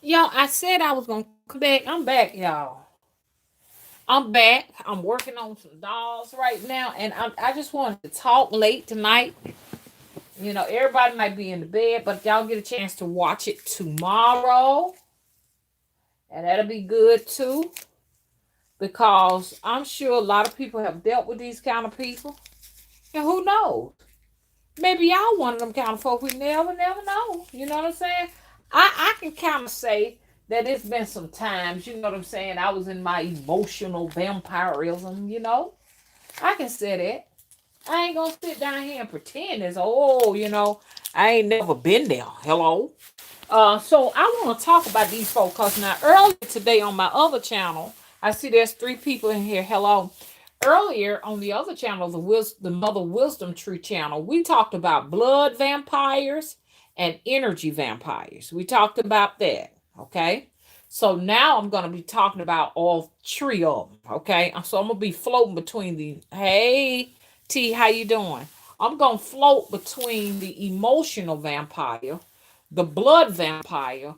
Y'all, I said I was gonna come back. I'm back, y'all. I'm back. I'm working on some dolls right now, and I just wanted to talk late tonight. You know, everybody might be in the bed, but y'all get a chance to watch it tomorrow, and that'll be good too. Because I'm sure a lot of people have dealt with these kind of people, and who knows? Maybe y'all one of them kind of folk. We never know. You know what I'm saying? I can kind of say that it's been some times. You know what I'm saying? I was in my emotional vampirism. You know, I can say that. I ain't gonna sit down here and pretend as I ain't never been there. Hello. So I want to talk about these folks because now earlier today on my other channel, I see there's three people in here. Hello. Earlier on the other channel, the Mother Wisdom Tree channel, we talked about blood vampires and energy vampires. We talked about that. Okay. So now I'm gonna be talking about all three of them. Okay. So I'm gonna be floating between the hey T, how you doing? I'm gonna float between the emotional vampire, the blood vampire,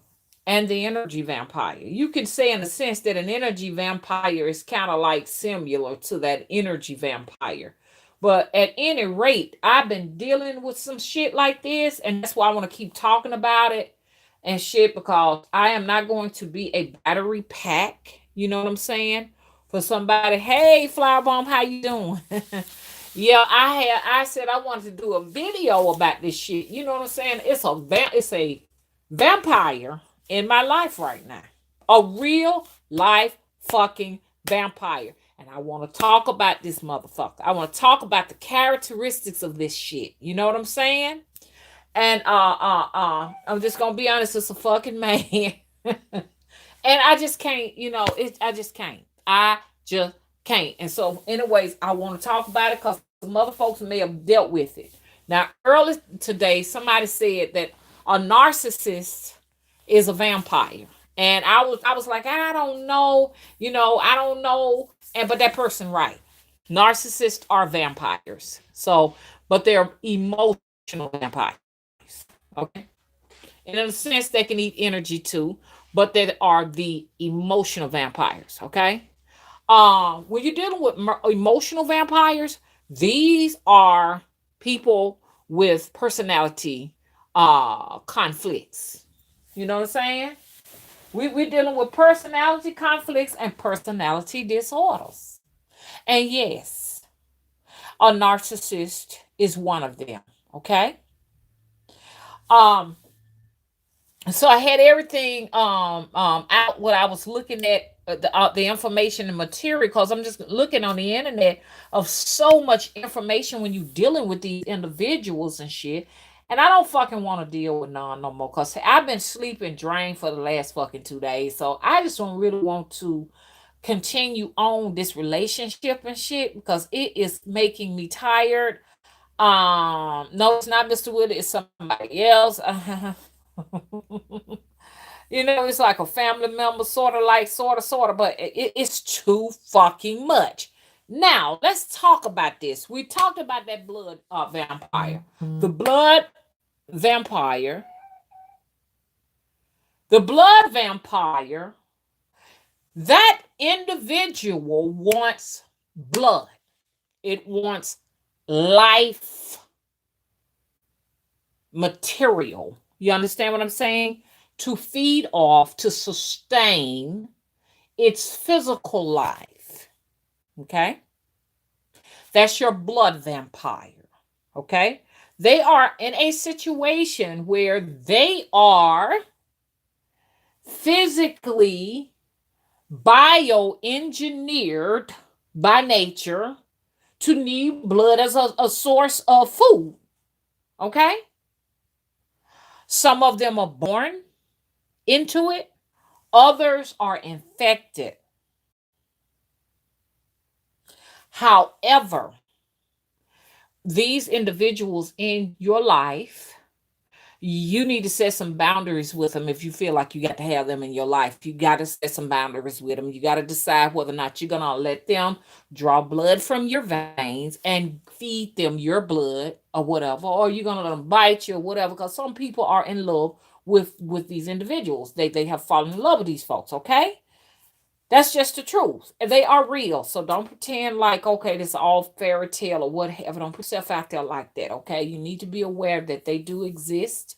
and the energy vampire. You can say, in a sense, that an energy vampire is kind of like similar to that energy vampire. But at any rate, I've been dealing with some shit like this, and that's why I want to keep talking about it and shit because I am not going to be a battery pack. You know what I'm saying? For somebody, hey, Flower Bomb, how you doing? Yeah, I said I wanted to do a video about this shit. You know what I'm saying? It's a vampire in my life right now. A real life fucking vampire. And I want to talk about this motherfucker. I want to talk about the characteristics of this shit. You know what I'm saying? And I'm just gonna be honest, it's a fucking man. And I just can't, I just can't. I just can't. And so, anyways, I want to talk about it because some other folks may have dealt with it. Now, early today, somebody said that a narcissist is a vampire. And I was like, I don't know, I don't know. And but that person right. Narcissists are vampires. So, but they're emotional vampires. Okay. And in a sense, they can eat energy too, but they are the emotional vampires. Okay. When you're dealing with emotional vampires, these are people with personality conflicts. You know what I'm saying? We're dealing with personality conflicts and personality disorders. And yes, a narcissist is one of them. Okay. Um, so I had everything out what I was looking at the information and material because I'm just looking on the internet of so much information when you dealing with these individuals and shit. And I don't fucking want to deal with none no more because I've been sleeping drained for the last fucking 2 days. So I just don't really want to continue on this relationship and shit because it is making me tired. No, it's not Mr. Wood, it's somebody else. It's like a family member, sort of, but it's too fucking much. Now, let's talk about this. We talked about that blood vampire. The blood vampire. The blood vampire, that individual wants blood. It wants life material. You understand what I'm saying? To feed off, to sustain its physical life. Okay? That's your blood vampire. Okay? They are in a situation where they are physically bioengineered by nature to need blood as a source of food. Okay? Some of them are born into it, others are infected. However, these individuals in your life, you need to set some boundaries with them if you feel like you got to have them in your life. You got to set some boundaries with them. You got to decide whether or not you're going to let them draw blood from your veins and feed them your blood or whatever, or you're going to let them bite you or whatever, because some people are in love with these individuals. They have fallen in love with these folks, okay? That's just the truth. And they are real. So don't pretend like, okay, this is all fairy tale or whatever. Don't put yourself out there like that, okay? You need to be aware that they do exist.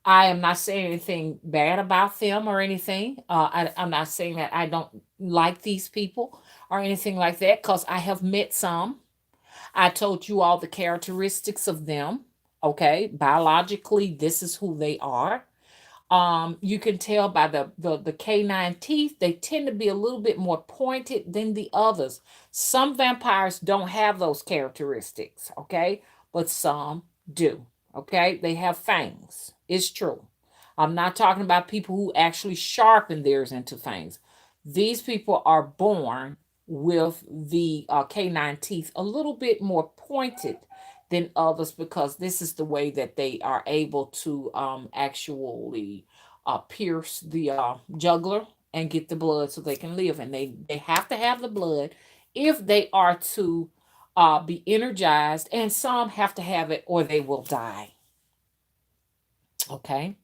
I am not saying anything bad about them or anything. I'm not saying that I don't like these people or anything like that, because I have met some. I told you all the characteristics of them. Okay, biologically, this is who they are. You can tell by the canine teeth, they tend to be a little bit more pointed than the others. Some vampires don't have those characteristics, okay, but some do. Okay, they have fangs. It's true. I'm not talking about people who actually sharpen theirs into fangs. These people are born with the canine teeth a little bit more pointed than others, because this is the way that they are able to actually pierce the jugular and get the blood so they can live. And they have to have the blood if they are to be energized, and some have to have it or they will die. Okay.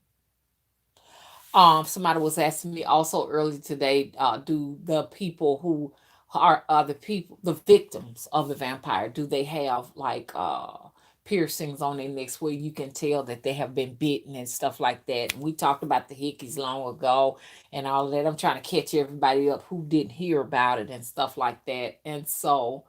Somebody was asking me also earlier today, do the people who are the people, the victims of the vampire, do they have like piercings on their necks where you can tell that they have been bitten and stuff like that? And we talked about the hickeys long ago and all that. I'm trying to catch everybody up who didn't hear about it and stuff like that. And so,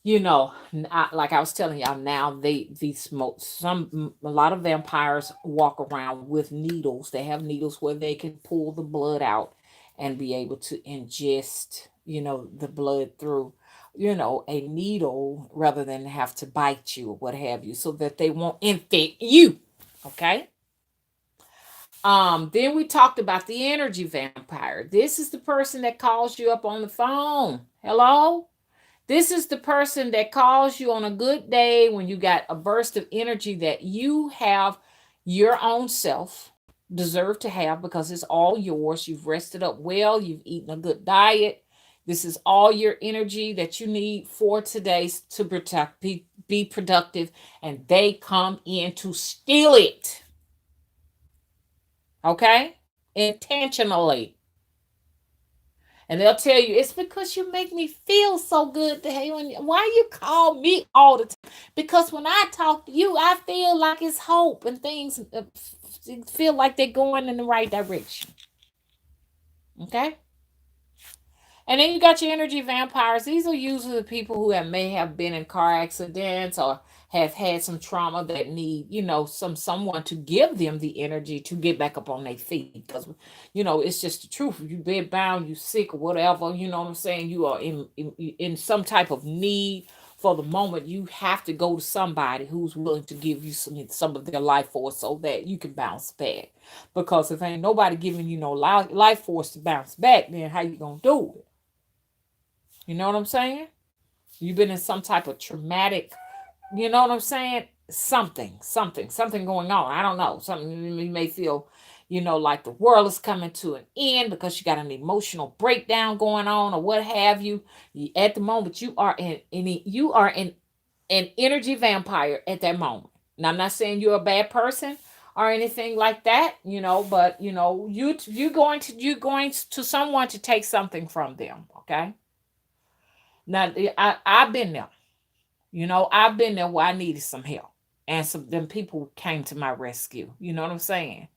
like I was telling y'all, now these smoke some a lot of vampires walk around with needles. They have needles where they can pull the blood out and be able to ingest, the blood through, a needle, rather than have to bite you or what have you, so that they won't infect you. Okay. Then we talked about the energy vampire. This is the person that calls you up on the phone. Hello? This is the person that calls you on a good day when you got a burst of energy that you have your own self deserve to have, because it's all yours. You've rested up well, you've eaten a good diet. This is all your energy that you need for today to protect, be productive, and they come in to steal it. Okay? Intentionally. And they'll tell you, it's because you make me feel so good to have you. Why you call me all the time? Because when I talk to you, I feel like it's hope and things feel like they're going in the right direction. Okay? And then you got your energy vampires. These are usually the people who may have been in car accidents or have had some trauma that need, someone to give them the energy to get back up on their feet. Because, it's just the truth. If you bed bound, you sick or whatever, you know what I'm saying? You are in some type of need for the moment. You have to go to somebody who's willing to give you some of their life force so that you can bounce back. Because if ain't nobody giving you no life force to bounce back, then how you gonna do it? You know what I'm saying? You've been in some type of traumatic, you know what I'm saying? Something going on. I don't know. Something you may feel, like the world is coming to an end because you got an emotional breakdown going on or what have you. At the moment, you are an energy vampire at that moment. Now, I'm not saying you're a bad person or anything like that, but you're going to someone to take something from them, okay? Now, I've been there. I've been there where I needed some help. And some them people came to my rescue. You know what I'm saying?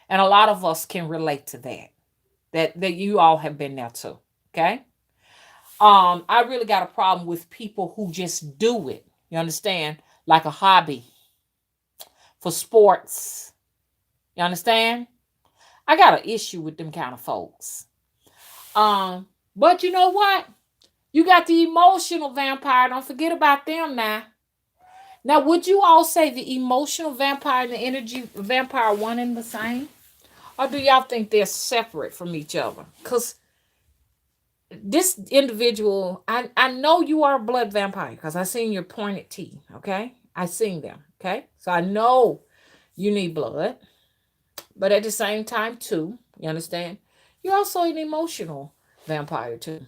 And a lot of us can relate to that. That you all have been there too. Okay? I really got a problem with people who just do it. You understand? Like a hobby for sports. You understand? I got an issue with them kind of folks. But you know what? You got the emotional vampire. Don't forget about them now. Now, would you all say the emotional vampire and the energy vampire are one and the same? Or do y'all think they're separate from each other? Because this individual, I know you are a blood vampire because I seen your pointed teeth, okay? I seen them, okay? So I know you need blood. But at the same time, too, you understand? You're also an emotional vampire, too.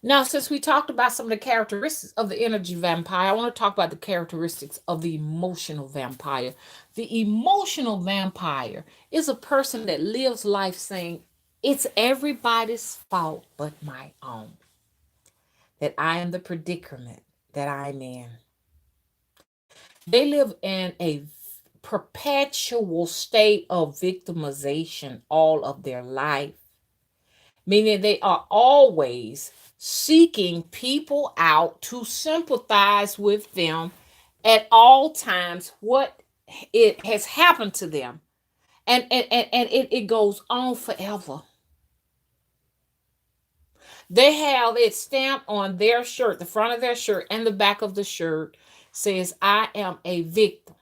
Now, since we talked about some of the characteristics of the energy vampire, I want to talk about the characteristics of the emotional vampire. The emotional vampire is a person that lives life saying, it's everybody's fault but my own, that I am the predicament that I'm in. They live in a perpetual state of victimization all of their life, meaning they are always seeking people out to sympathize with them at all times what it has happened to them, and it goes on forever. They have it stamped on their shirt, the front of their shirt and the back of the shirt says, I am a victim.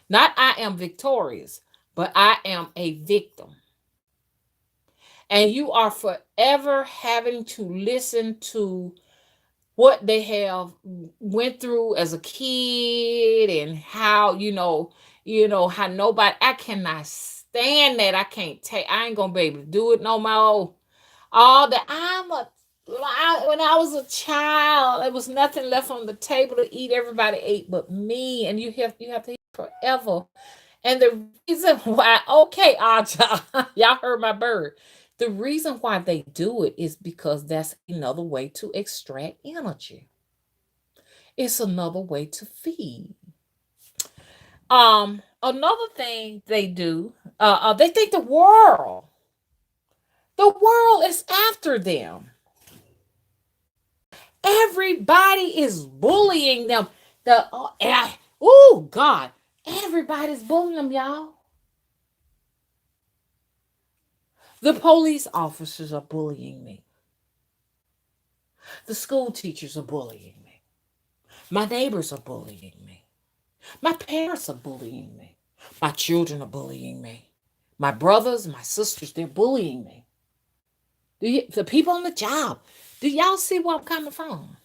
Not I am victorious, but I am a victim. And you are forever having to listen to what they have went through as a kid, and how how nobody, I cannot stand that. I can't take, I ain't gonna be able to do it no more. All that when I was a child, there was nothing left on the table to eat. Everybody ate but me, and you have to eat forever. And the reason why, okay, Aja, y'all heard my bird. The reason why they do it is because that's another way to extract energy. It's another way to feed. Another thing they do, they think the world is after them. Everybody is bullying them. Oh God, everybody's bullying them, y'all. The police officers are bullying me. The school teachers are bullying me. My neighbors are bullying me. My parents are bullying me. My children are bullying me. My brothers, my sisters, they're bullying me. The people on the job, do y'all see where I'm coming from?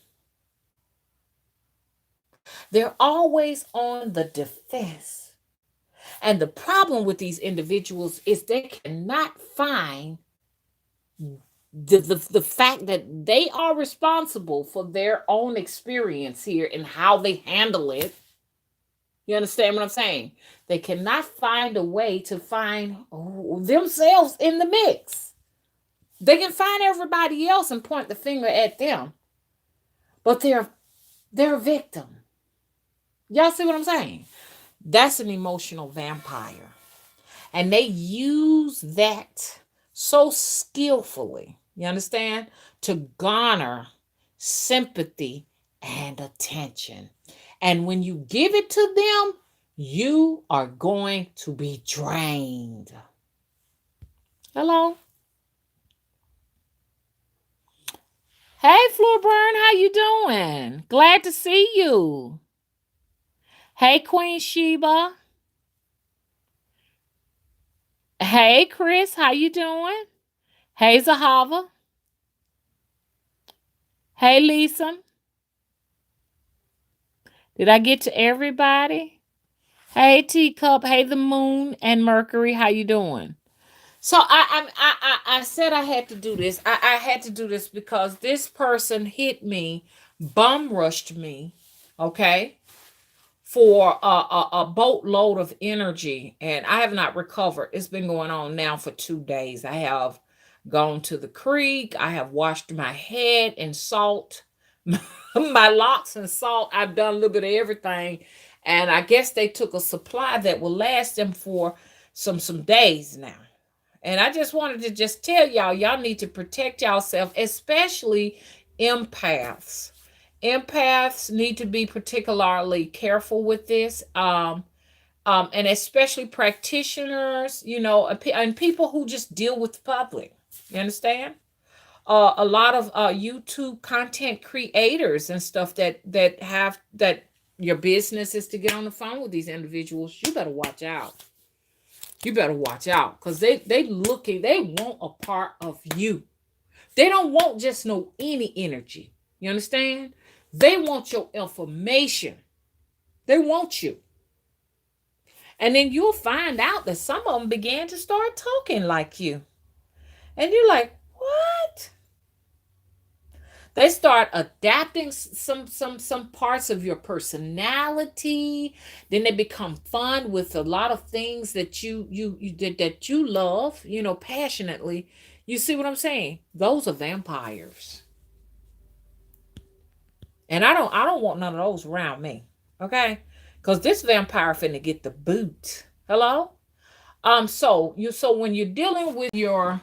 They're always on the defense. And the problem with these individuals is they cannot find the fact that they are responsible for their own experience here and how they handle it. You understand what I'm saying? They cannot find a way to find themselves in the mix. They can find everybody else and point the finger at them, but they're a victim. Y'all see what I'm saying? That's an emotional vampire. And they use that so skillfully, you understand, to garner sympathy and attention. And when you give it to them, you are going to be drained. Hello? Hey, Floorburn, how you doing? Glad to see you. Hey, Queen Sheba. Hey, Chris, how you doing? Hey, Zahava. Hey, Lisa. Did I get to everybody? Hey, Teacup. Hey, the Moon and Mercury. How you doing? So I said I had to do this. I had to do this because this person hit me, bum rushed me, okay, for a boatload of energy, and I have not recovered. It's been going on now for 2 days. I have gone to the creek. I have washed my head in salt, my locks in salt. I've done a little bit of everything, and I guess they took a supply that will last them for some days now. And I just wanted to just tell y'all need to protect yourself, especially empaths. Empaths need to be particularly careful with this. And especially practitioners, and people who just deal with the public. You understand? A lot of YouTube content creators and stuff that have that your business is to get on the phone with these individuals. You better watch out. You better watch out, because they looking, they want a part of you. They don't want just no any energy. You understand? They want your information. They want you. And then you'll find out that some of them began to start talking like you. And you're like, what? They start adapting some parts of your personality. Then they become fun with a lot of things that that you love, passionately. You see what I'm saying? Those are vampires. And I don't want none of those around me. Okay? Cuz this vampire finna get the boot. Hello? So when you're dealing with your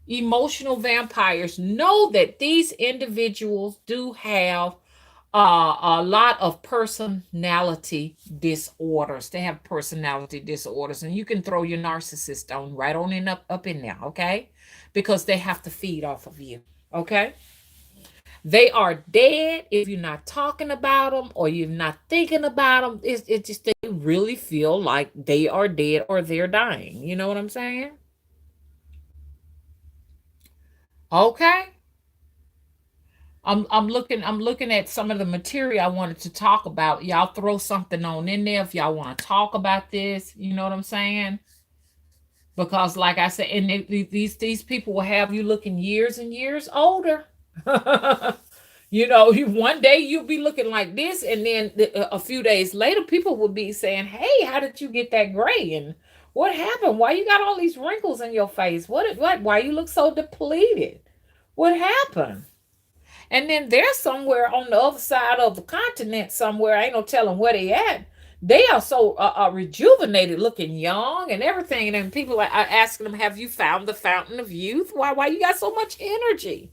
emotional vampires, know that these individuals do have a lot of personality disorders. They have personality disorders, and you can throw your narcissist on right on in up in there, okay? Because they have to feed off of you, okay? They are dead if you're not talking about them or you're not thinking about them. It's just they really feel like they are dead or they're dying. You know what I'm saying? Okay. I'm looking at some of the material I wanted to talk about. Y'all throw something on in there if y'all want to talk about this. You know what I'm saying? Because like I said, and these people will have you looking years and years older. One day you'll be looking like this, and then a few days later, people will be saying, "Hey, how did you get that gray? And what happened? Why you got all these wrinkles in your face? What? Why you look so depleted? What happened?" And then they're somewhere on the other side of the continent, somewhere. Ain't no telling where they at. They are so rejuvenated, looking young and everything. And then people are asking them, "Have you found the fountain of youth? Why you got so much energy?"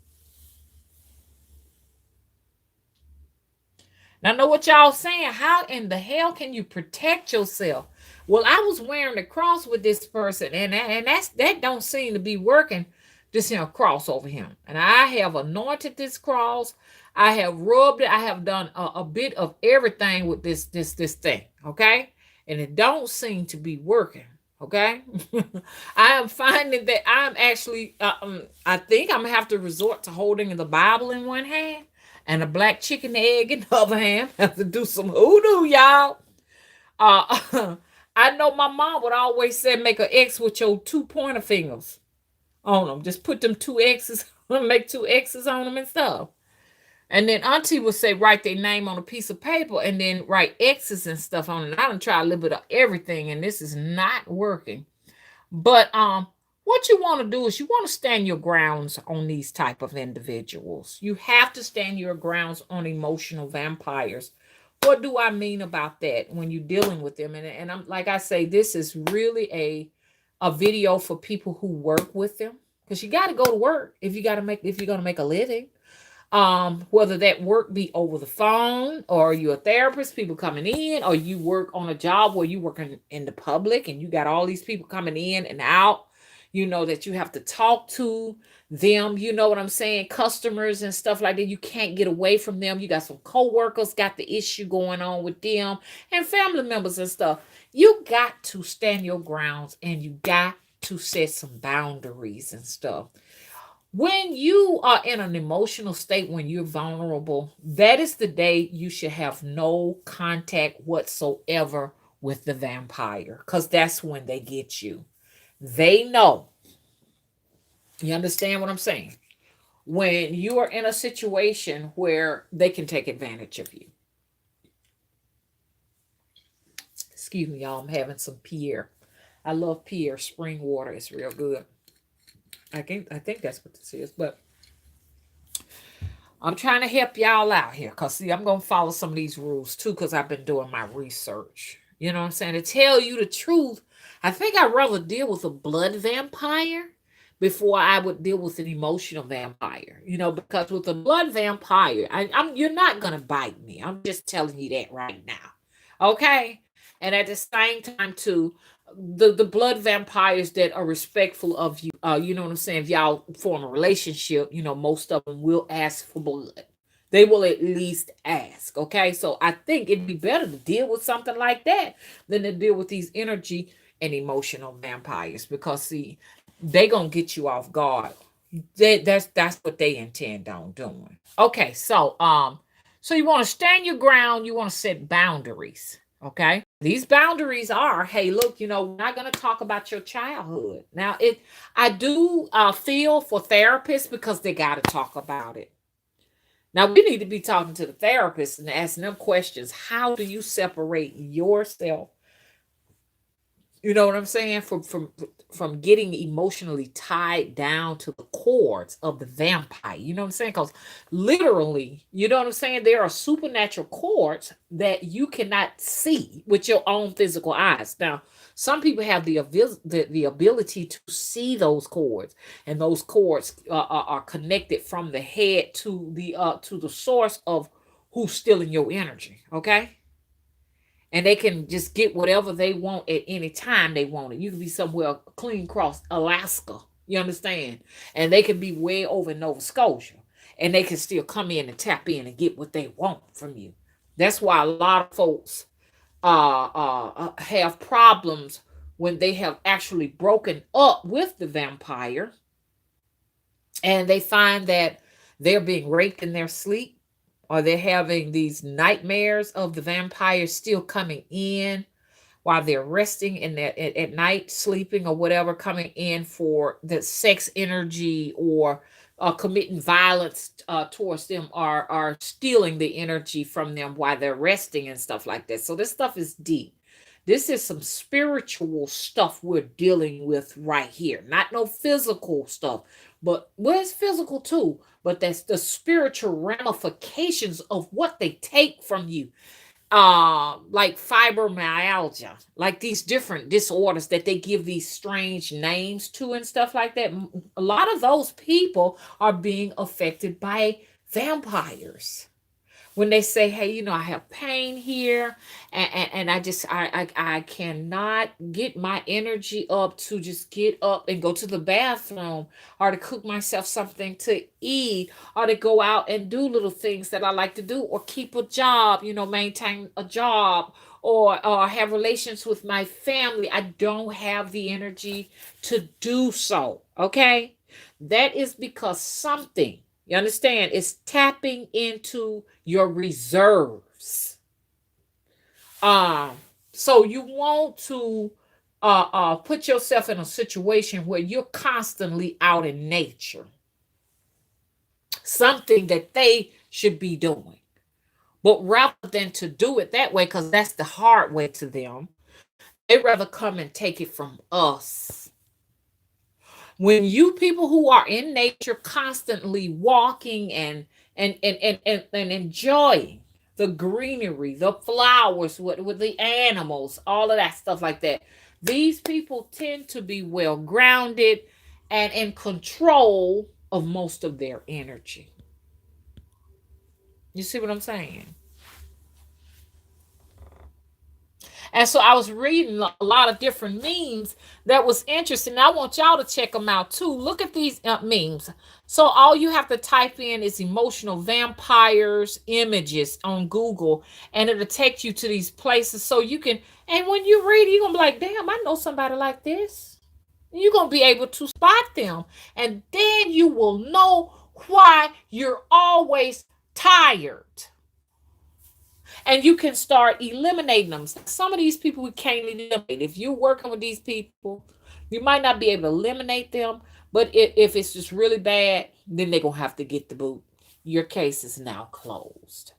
Now, I know what y'all saying. How in the hell can you protect yourself? Well, I was wearing a cross with this person, and that don't seem to be working. This cross over him, and I have anointed this cross. I have rubbed it. I have done a bit of everything with this thing. Okay, and it don't seem to be working. Okay, I am finding that I'm actually. I think I'm gonna have to resort to holding the Bible in one hand and a black chicken egg in the other hand. Have to do some hoodoo, y'all. I know my mom would always say, make an X with your two pointer fingers on them. Just put them two X's, make two X's on them and stuff. And then Auntie would say, write their name on a piece of paper and then write X's and stuff on it. I done tried a little bit of everything, and this is not working. But what you want to do is you want to stand your grounds on these type of individuals. You have to stand your grounds on emotional vampires. What do I mean about that when you're dealing with them? And I'm like I say, this is really a video for people who work with them, because you got to go to work if you're gonna make a living. Whether that work be over the phone, or you're a therapist, people coming in, or you work on a job where you work in the public and you got all these people coming in and out, that you have to talk to them, you know what I'm saying, customers and stuff like that. You can't get away from them. You got some co-workers got the issue going on with them, and family members and stuff. You got to stand your grounds, and you got to set some boundaries and stuff. When you are in an emotional state, when you're vulnerable, that is the day you should have no contact whatsoever with the vampire, because that's when they get you. They know. You understand what I'm saying? When you are in a situation where they can take advantage of you. Excuse me, y'all. I'm having some Pierre. I love Pierre spring water. It's real good. I think that's what this is, but I'm trying to help y'all out here, because see, I'm gonna follow some of these rules too, because I've been doing my research. You know what I'm saying? To tell you the truth, I think I'd rather deal with a blood vampire before I would deal with an emotional vampire. Because with a blood vampire, you're not gonna bite me. I'm just telling you that right now. Okay? And at the same time, too, the blood vampires that are respectful of you, you know what I'm saying, if y'all form a relationship, most of them will ask for blood. They will at least ask. Okay, so I think it'd be better to deal with something like that than to deal with these energy and emotional vampires, because see, they gonna get you off guard. That's what they intend on doing. Okay, so you want to stand your ground, you want to set boundaries. Okay, these boundaries are, hey, look, we're not going to talk about your childhood. Now, I do feel for therapists, because they got to talk about it. Now we need to be talking to the therapist and asking them questions. How do you separate yourself, you know what I'm saying, from getting emotionally tied down to the cords of the vampire? You know what I'm saying? Because literally, you know what I'm saying, there are supernatural cords that you cannot see with your own physical eyes. Now, some people have the ability to see those cords, and those cords are connected from the head to the source of who's stealing your energy. Okay, and they can just get whatever they want at any time they want it. You can be somewhere clean across Alaska, you understand? And they can be way over in Nova Scotia, and they can still come in and tap in and get what they want from you. That's why a lot of folks have problems when they have actually broken up with the vampire, and they find that they're being raped in their sleep, or they're having these nightmares of the vampire still coming in while they're resting in at night, sleeping or whatever, coming in for the sex energy, or committing violence towards them, are stealing the energy from them while they're resting and stuff like that. So this stuff is deep. This is some spiritual stuff we're dealing with right here. Not no physical stuff, but well, it's physical too. But that's the spiritual ramifications of what they take from you, like fibromyalgia, like these different disorders that they give these strange names to and stuff like that. A lot of those people are being affected by vampires when they say, hey, I have pain here, and I cannot get my energy up to just get up and go to the bathroom, or to cook myself something to eat, or to go out and do little things that I like to do, or keep a job, maintain a job, or have relations with my family. I don't have the energy to do so. Okay, that is because something, you understand, is tapping into your reserves. Um, so you want to put yourself in a situation where you're constantly out in nature, something that they should be doing. But rather than to do it that way, because that's the hard way to them, they rather come and take it from us. When you people who are in nature constantly walking and enjoying the greenery, the flowers with the animals, all of that stuff like that, these people tend to be well grounded and in control of most of their energy. You see what I'm saying? And so I was reading a lot of different memes that was interesting. I want y'all to check them out too. Look at these memes. So all you have to type in is emotional vampires images on Google, and it'll take you to these places so you can. And when you read it, you're gonna be like, "Damn, I know somebody like this." You're gonna be able to spot them, and then you will know why you're always tired, and you can start eliminating them. Some of these people we can't eliminate. If you're working with these people, you might not be able to eliminate them, but if it's just really bad, then they're going to have to get the boot. Your case is now closed.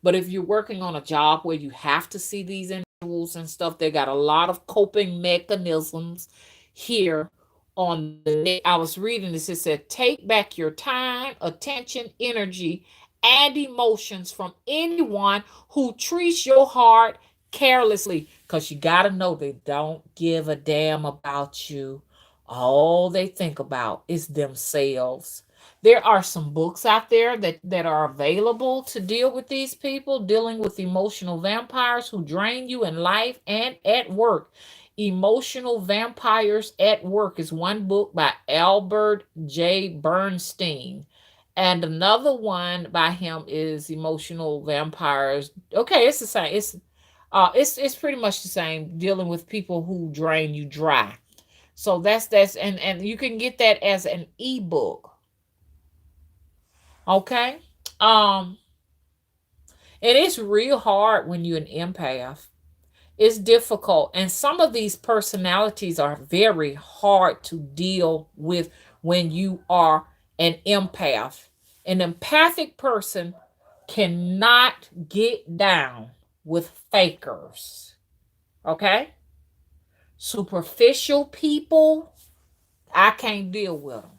But if you're working on a job where you have to see these individuals and stuff, they got a lot of coping mechanisms here on the net. I was reading this. It said, take back your time, attention, energy, and emotions from anyone who treats your heart carelessly. Because you got to know they don't give a damn about you. All they think about is themselves. There are some books out there that are available to deal with these people, dealing with emotional vampires who drain you in life and at work. Emotional Vampires at Work is one book by Albert J. Bernstein. And another one by him is Emotional Vampires. Okay, it's the same. It's pretty much the same, dealing with people who drain you dry. So that's and you can get that as an ebook. Okay. Um, and it's real hard when you're an empath. It's difficult. And some of these personalities are very hard to deal with when you are an empath. An empathic person cannot get down with fakers. Okay? Superficial people, I can't deal with them.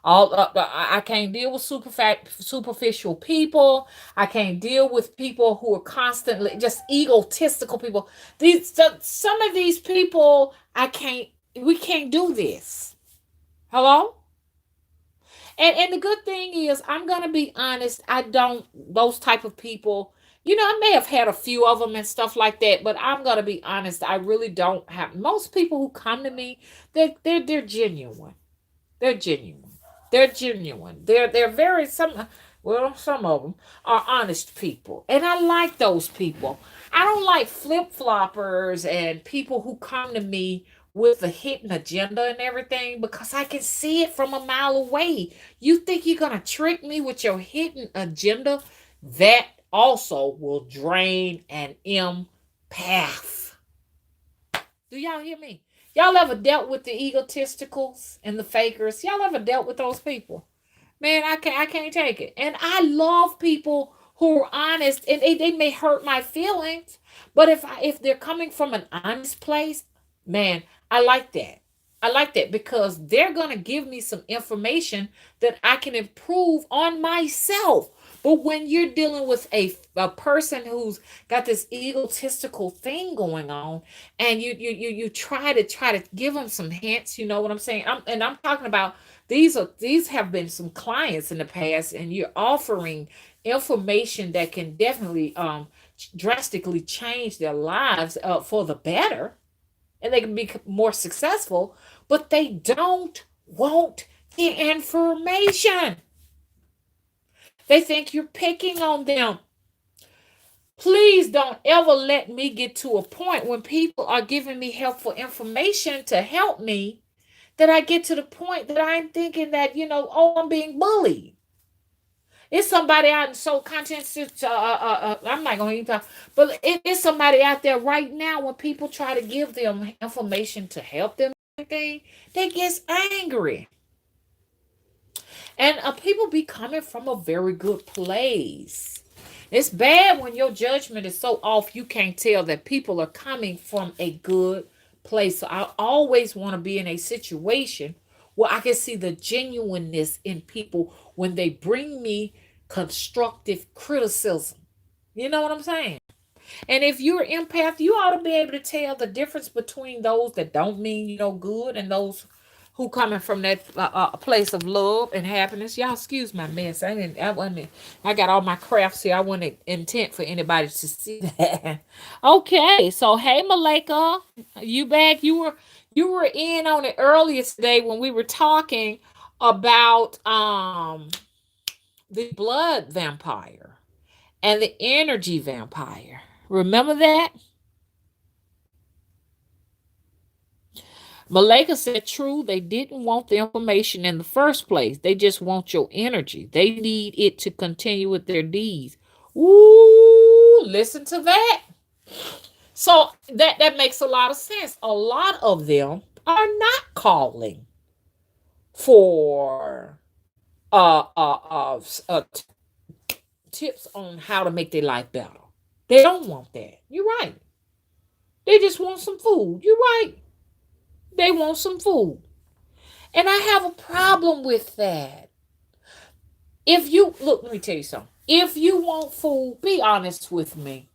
I can't deal with superficial people. I can't deal with people who are constantly just egotistical people. Some of these people, I can't. We can't do this. Hello. And the good thing is, I'm gonna be honest. I don't those type of people. I may have had a few of them and stuff like that, but I'm gonna be honest. I really don't have most people who come to me. They're genuine. They're genuine. They're genuine. They're very some of them are honest people, and I like those people. I don't like flip floppers and people who come to me with a hidden agenda and everything because I can see it from a mile away. You think you're gonna trick me with your hidden agenda? That also will drain an empath. Do y'all hear me? Y'all ever dealt with the egotisticals and the fakers? Y'all ever dealt with those people? Man, I can't take it. And I love people who are honest and they may hurt my feelings, but if they're coming from an honest place, man, I like that. I like that because they're gonna give me some information that I can improve on myself. But when you're dealing with a person who's got this egotistical thing going on, and you try to give them some hints, you know what I'm saying? I'm talking about these have been some clients in the past, and you're offering information that can definitely drastically change their lives for the better, and they can be more successful, but they don't want the information. They think you're picking on them. Please don't ever let me get to a point when people are giving me helpful information to help me that I get to the point that I'm thinking that, oh, I'm being bullied. It's somebody out in so conscientious. I'm not going to even talk, but it is somebody out there right now when people try to give them information to help them, they get angry. And people be coming from a very good place. It's bad when your judgment is so off you can't tell that people are coming from a good place. So I always want to be in a situation where I can see the genuineness in people when they bring me constructive criticism. You know what I'm saying? And if you're an empath, you ought to be able to tell the difference between those that don't mean good and those who coming from that place of love and happiness. Y'all excuse my mess. I got all my crafts here. I wasn't intent for anybody to see that. Okay, so hey Malika, you back? You were in on it earlier today when we were talking about the blood vampire and the energy vampire. Remember that? Malika said, true, they didn't want the information in the first place. They just want your energy. They need it to continue with their deeds. Ooh, listen to that. So that makes a lot of sense. A lot of them are not calling for uh, uh, uh, uh, tips on how to make their life better. They don't want that. You're right. They just want some food. You're right. They want some food. And I have a problem with that. If you look, let me tell you something. If you want food, be honest with me.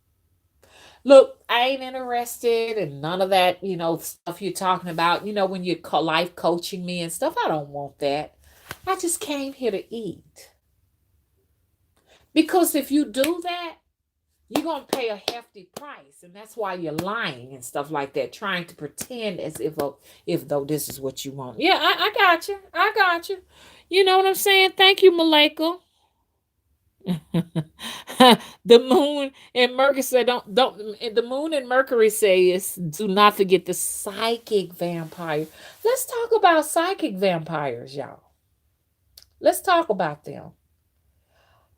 Look, I ain't interested in none of that, stuff you're talking about. When you're life coaching me and stuff, I don't want that. I just came here to eat. Because if you do that, you're going to pay a hefty price. And that's why you're lying and stuff like that, trying to pretend as if though this is what you want. Yeah, I got you. I got you. You know what I'm saying? Thank you, Malika. The moon and Mercury say don't the moon and Mercury says do not forget the psychic vampire. Let's talk about psychic vampires, y'all. Let's talk about them.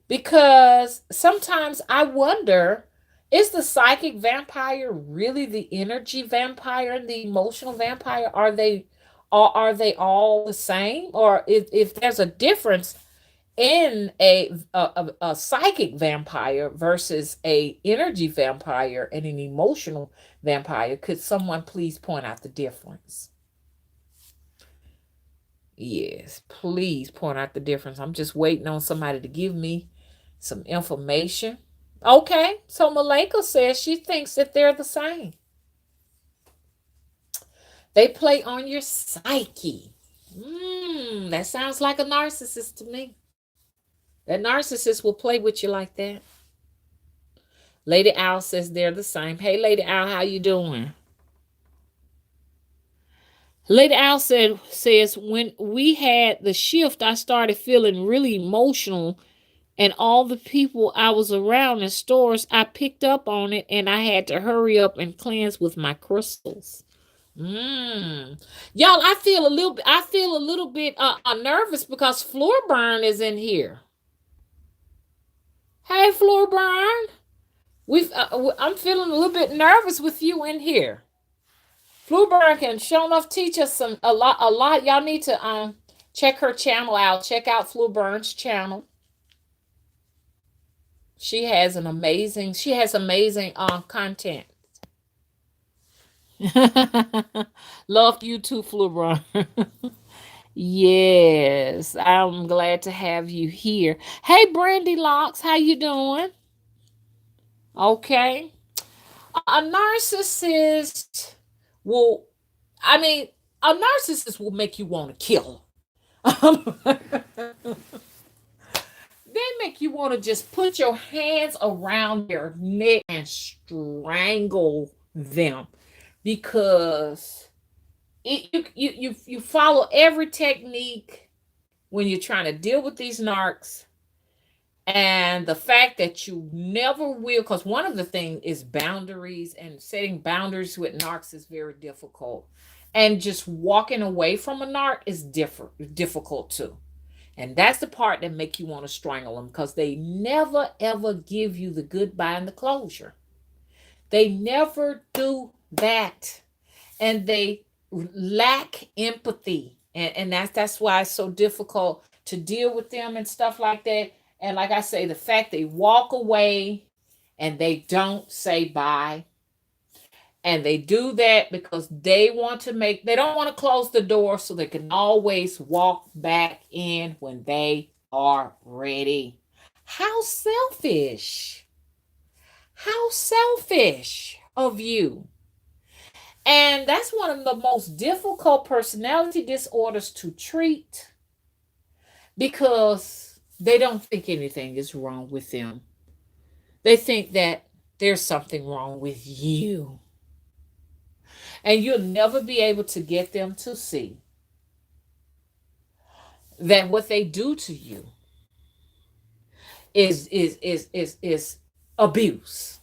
Because sometimes I wonder, is the psychic vampire really the energy vampire and the emotional vampire? or are they all the same? Or if there's a difference in a psychic vampire versus a energy vampire and an emotional vampire, could someone please point out the difference? Yes, please point out the difference. I'm just waiting on somebody to give me some information. Okay, so Malika says she thinks that they're the same. They play on your psyche. That sounds like a narcissist to me. That narcissist will play with you like that. Lady Owl says they're the same. Hey, Lady Owl, how you doing? Lady Owl says when we had the shift, I started feeling really emotional, and all the people I was around in stores, I picked up on it, and I had to hurry up and cleanse with my crystals. Y'all, I feel a little bit nervous because Floorburn is in here. Hey, Floorburn. I'm feeling a little bit nervous with you in here. Floorburn can show enough teach us a lot. Y'all need to check her channel out. Check out Flooburn's channel. She has amazing content. Love you too, Flooburn. Yes, I'm glad to have you here. Hey, Brandy Locks, how you doing? Okay. A narcissist will, I mean, a narcissist will make you want to kill. They make you want to just put your hands around their neck and strangle them because you follow every technique when you're trying to deal with these narcs, and the fact that you never will, because one of the things is boundaries, and setting boundaries with narcs is very difficult, and just walking away from a narc is difficult too. And that's the part that make you want to strangle them, because they never ever give you the goodbye and the closure. They never do that. And they lack empathy. And that's why it's so difficult to deal with them and stuff like that. And like I say, the fact they walk away and they don't say bye. And they do that because they don't want to close the door so they can always walk back in when they are ready. How selfish. How selfish of you. And that's one of the most difficult personality disorders to treat because they don't think anything is wrong with them. They think that there's something wrong with you. And you'll never be able to get them to see that what they do to you is abuse.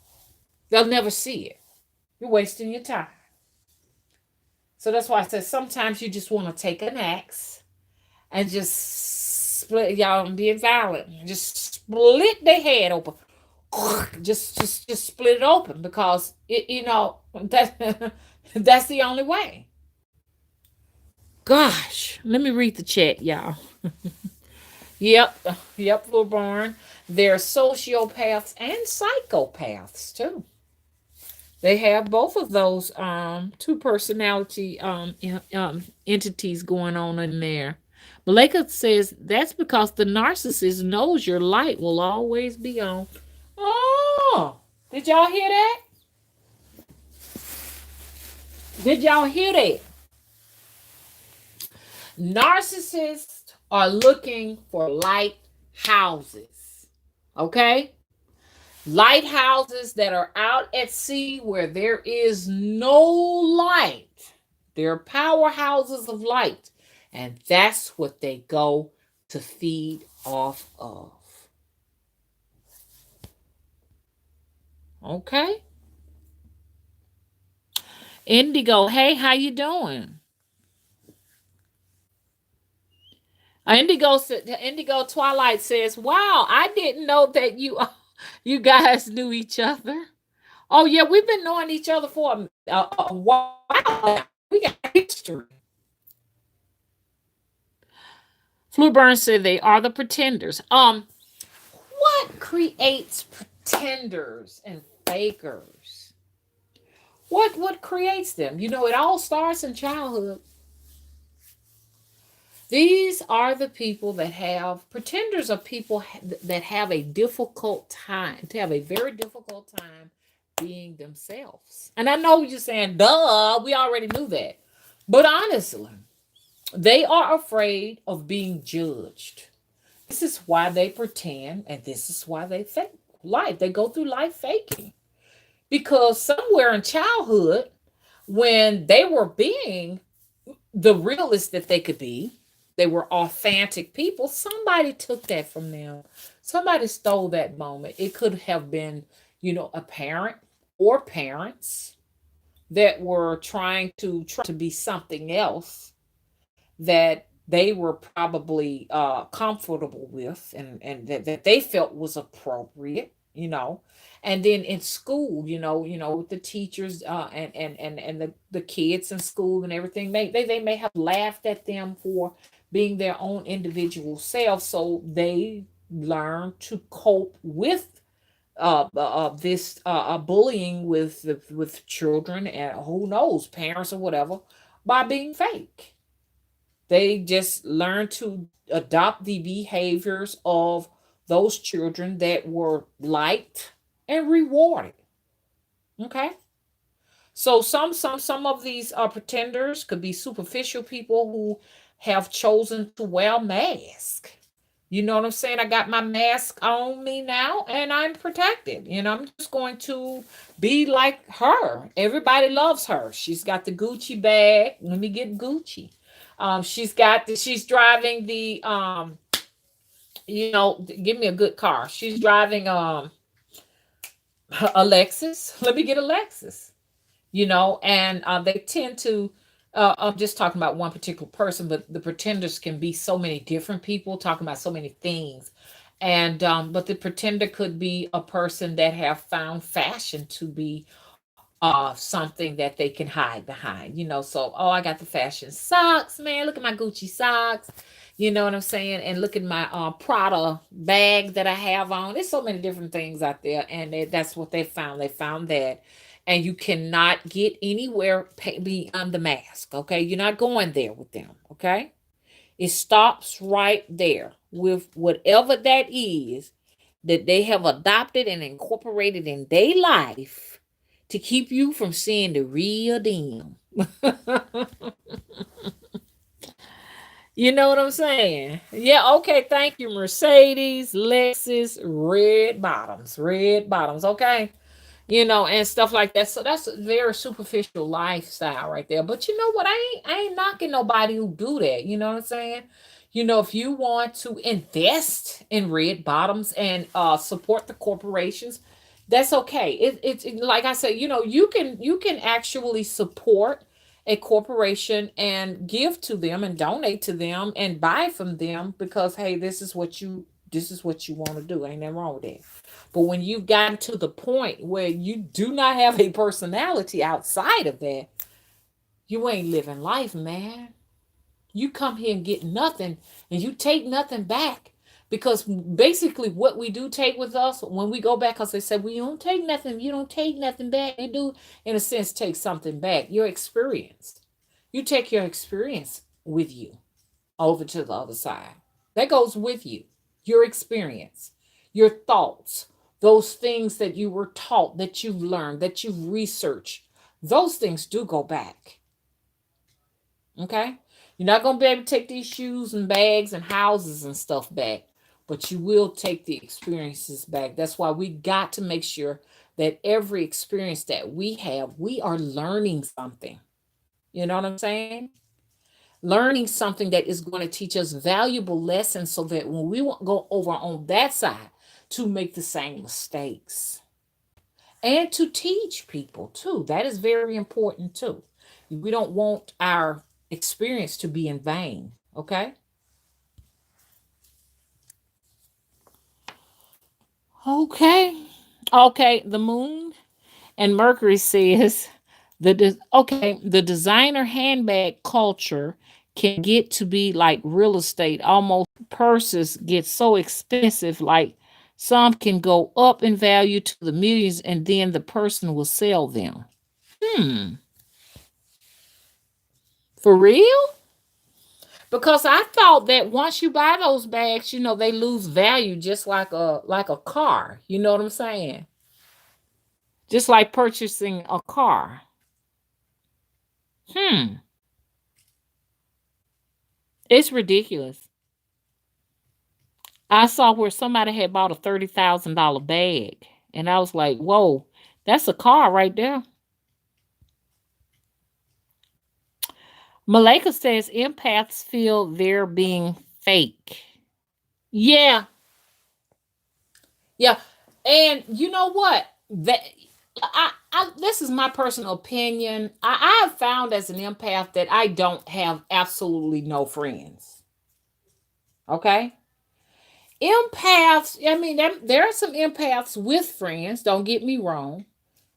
They'll never see it. You're wasting your time. So that's why I said sometimes you just want to take an axe and just split, y'all. I'm being violent. Just split their head open. Just split it open because that that's the only way. Gosh, let me read the chat, y'all. Yep, yep, Lil They're sociopaths and psychopaths too. They have both of those two personality entities going on in there. Malika says that's because the narcissist knows your light will always be on. Oh, did y'all hear that? Did y'all hear that? Narcissists are looking for lighthouses. Okay? Lighthouses that are out at sea where there is no light. They're powerhouses of light. And that's what they go to feed off of. Okay? Indigo, hey, how you doing? Indigo Twilight says, "Wow, I didn't know that you guys knew each other." Oh yeah, we've been knowing each other for a while now. We got history. Fleur Burns said they are the pretenders. What creates pretenders and fakers? What creates them? It all starts in childhood. These are the people that have pretenders are people that have a difficult time, to have a very difficult time being themselves. And I know you're saying, duh, we already knew that. But honestly, they are afraid of being judged. This is why they pretend, and this is why they fake life. They go through life faking. Because somewhere in childhood, when they were being the realest that they could be, they were authentic people. Somebody took that from them. Somebody stole that moment. It could have been, a parent or parents that were trying to be something else that they were probably comfortable with, and that they felt was appropriate. And then in school, with the teachers, and the kids in school and everything, they may have laughed at them for being their own individual self, so they learn to cope with this bullying with children, and who knows, parents or whatever, by being fake. They just learn to adopt the behaviors of those children that were liked and rewarded. Okay? So some of these pretenders could be superficial people who have chosen to wear masks. You know what I'm saying? I got my mask on me now and I'm protected. I'm just going to be like her. Everybody loves her. She's got the Gucci bag. Let me get Gucci. She's driving the give me a good car. She's driving a Lexus. Let me get a Lexus. And they tend to I'm just talking about one particular person, but the pretenders can be so many different people talking about so many things. And but the pretender could be a person that have found fashion to be something that they can hide behind. So, oh, I got the fashion socks, man. Look at my Gucci socks. You know what I'm saying? And look at my Prada bag that I have on. There's so many different things out there, and that's what they found. They found that, and you cannot get anywhere beyond the mask. Okay, you're not going there with them. Okay, it stops right there with whatever that is that they have adopted and incorporated in their life to keep you from seeing the real them. You know what I'm saying? Yeah, okay. Thank you, Mercedes, Lexus, red bottoms, red bottoms. Okay. And stuff like that. So that's a very superficial lifestyle right there. But you know what? I ain't knocking nobody who do that. You know what I'm saying? If you want to invest in red bottoms and support the corporations, that's okay. It's like I said, you can actually support a corporation and give to them and donate to them and buy from them because hey, this is what you want to do. Ain't nothing wrong with that. But when you've gotten to the point where you do not have a personality outside of that, you ain't living life, man. You come here and get nothing and you take nothing back. Because basically what we do take with us when we go back, because they said, well, you don't take nothing back. You do, in a sense, take something back. Your experience. You take your experience with you over to the other side. That goes with you. Your experience, your thoughts, those things that you were taught, that you've learned, that you've researched, those things do go back. Okay? You're not going to be able to take these shoes and bags and houses and stuff back, but you will take the experiences back. That's why we got to make sure that every experience that we have, we are learning something. You know what I'm saying? Learning something that is going to teach us valuable lessons so that when we won't go over on that side to make the same mistakes and to teach people too. That is very important too. We don't want our experience to be in vain. Okay. Okay. Okay. The moon and Mercury says the designer handbag culture can get to be like real estate. Almost purses get so expensive, like some can go up in value to the millions and then the person will sell them. Hmm. For real? Because I thought that once you buy those bags, they lose value just like a car. You know what I'm saying? Just like purchasing a car. Hmm. It's ridiculous. I saw where somebody had bought a $30,000 bag, and I was like, "Whoa, that's a car right there." Malika says empaths feel they're being fake. Yeah, yeah, and you know what? That this is my personal opinion. I have found as an empath that I don't have absolutely no friends. Okay, empaths. I mean, there are some empaths with friends. Don't get me wrong.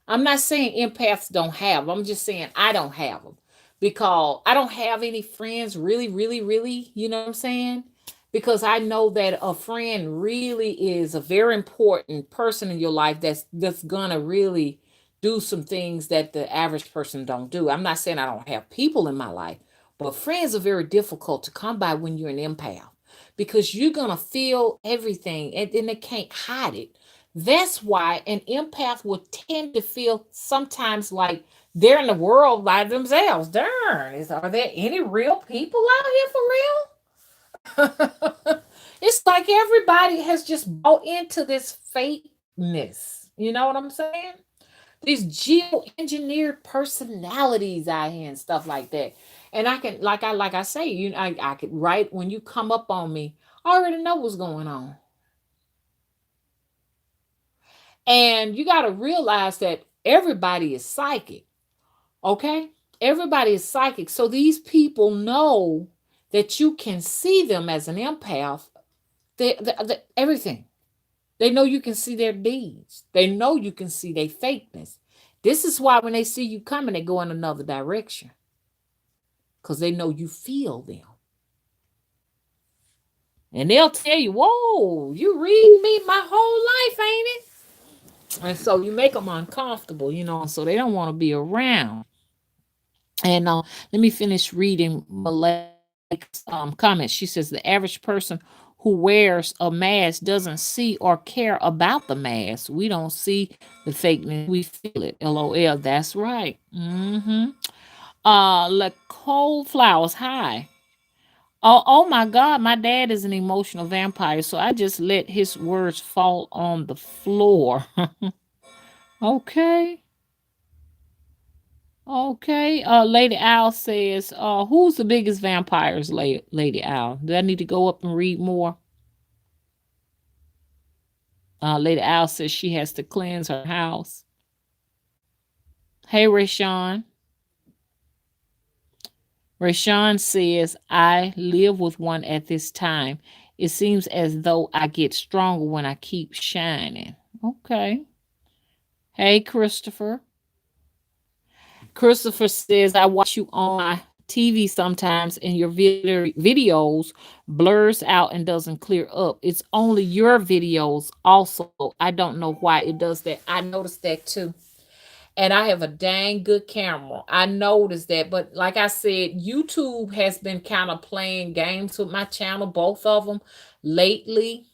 I'm not saying empaths don't have. I'm just saying I don't have them because I don't have any friends really, really, really. You know what I'm saying? Because I know that a friend really is a very important person in your life that's gonna really do some things that the average person don't do. I'm not saying I don't have people in my life, but friends are very difficult to come by when you're an empath because you're gonna feel everything and they can't hide it. That's why an empath will tend to feel sometimes like they're in the world by themselves. Darn, are there any real people out here for real? It's like everybody has just bought into this fakeness. You know what I'm saying? These geoengineered personalities out here and stuff like that. And I can, like I say, I could right when you come up on me, I already know what's going on. And you got to realize that everybody is psychic, okay? Everybody is psychic. So these people know that you can see them as an empath, everything. They know you can see their deeds, they know you can see their fakeness. This is why when they see you coming, they go in another direction because they know you feel them. And they'll tell you, whoa, you read me my whole life, ain't it? And so you make them uncomfortable, so they don't want to be around. And let me finish reading Malaika's comment. She says the average person who wears a mask doesn't see or care about the mask. We don't see the fakeness, we feel it. LOL. That's right. Mm-hmm. La Cold Flowers. Hi. Oh my God, my dad is an emotional vampire, so I just let his words fall on the floor. Okay. Okay. Lady Owl says, who's the biggest vampires, Lady Owl? Do I need to go up and read more? Lady Owl says she has to cleanse her house. Hey, Rayshawn. Rayshawn says, I live with one at this time. It seems as though I get stronger when I keep shining. Okay. Hey, Christopher. Christopher says, I watch you on my TV sometimes and your videos blurs out and doesn't clear up. It's only your videos also. I don't know why it does that. I noticed that too. And I have a dang good camera. I noticed that. But like I said, YouTube has been kind of playing games with my channel, both of them lately.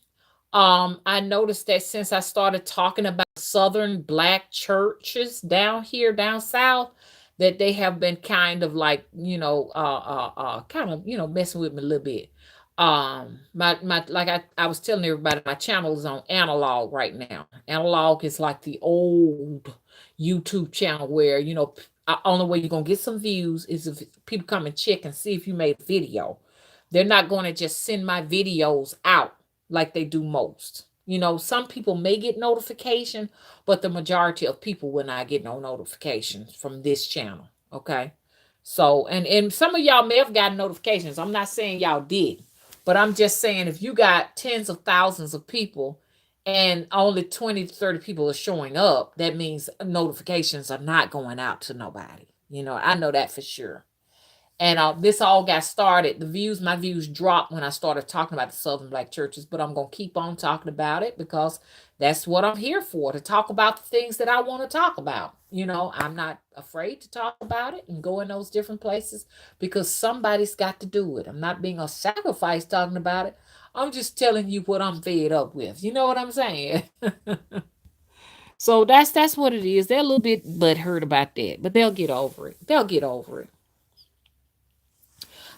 I noticed that since I started talking about southern black churches down here down south, that they have been kind of like, kind of, messing with me a little bit. My like I was telling everybody, my channel is on analog right now. Analog is like the old YouTube channel where, only way you're gonna get some views is if people come and check and see if you made a video. They're not going to just send my videos out like they do most. Some people may get notification, but the majority of people will not get no notifications from this channel. Okay. So, and some of y'all may have gotten notifications. I'm not saying y'all did, but I'm just saying if you got tens of thousands of people and only 20 to 30 people are showing up, that means notifications are not going out to nobody. I know that for sure. And this all got started. My views dropped when I started talking about the Southern Black churches, but I'm going to keep on talking about it because that's what I'm here for, to talk about the things that I want to talk about. I'm not afraid to talk about it and go in those different places because somebody's got to do it. I'm not being a sacrifice talking about it. I'm just telling you what I'm fed up with. You know what I'm saying? So that's what it is. They're a little bit butthurt about that, but they'll get over it. They'll get over it.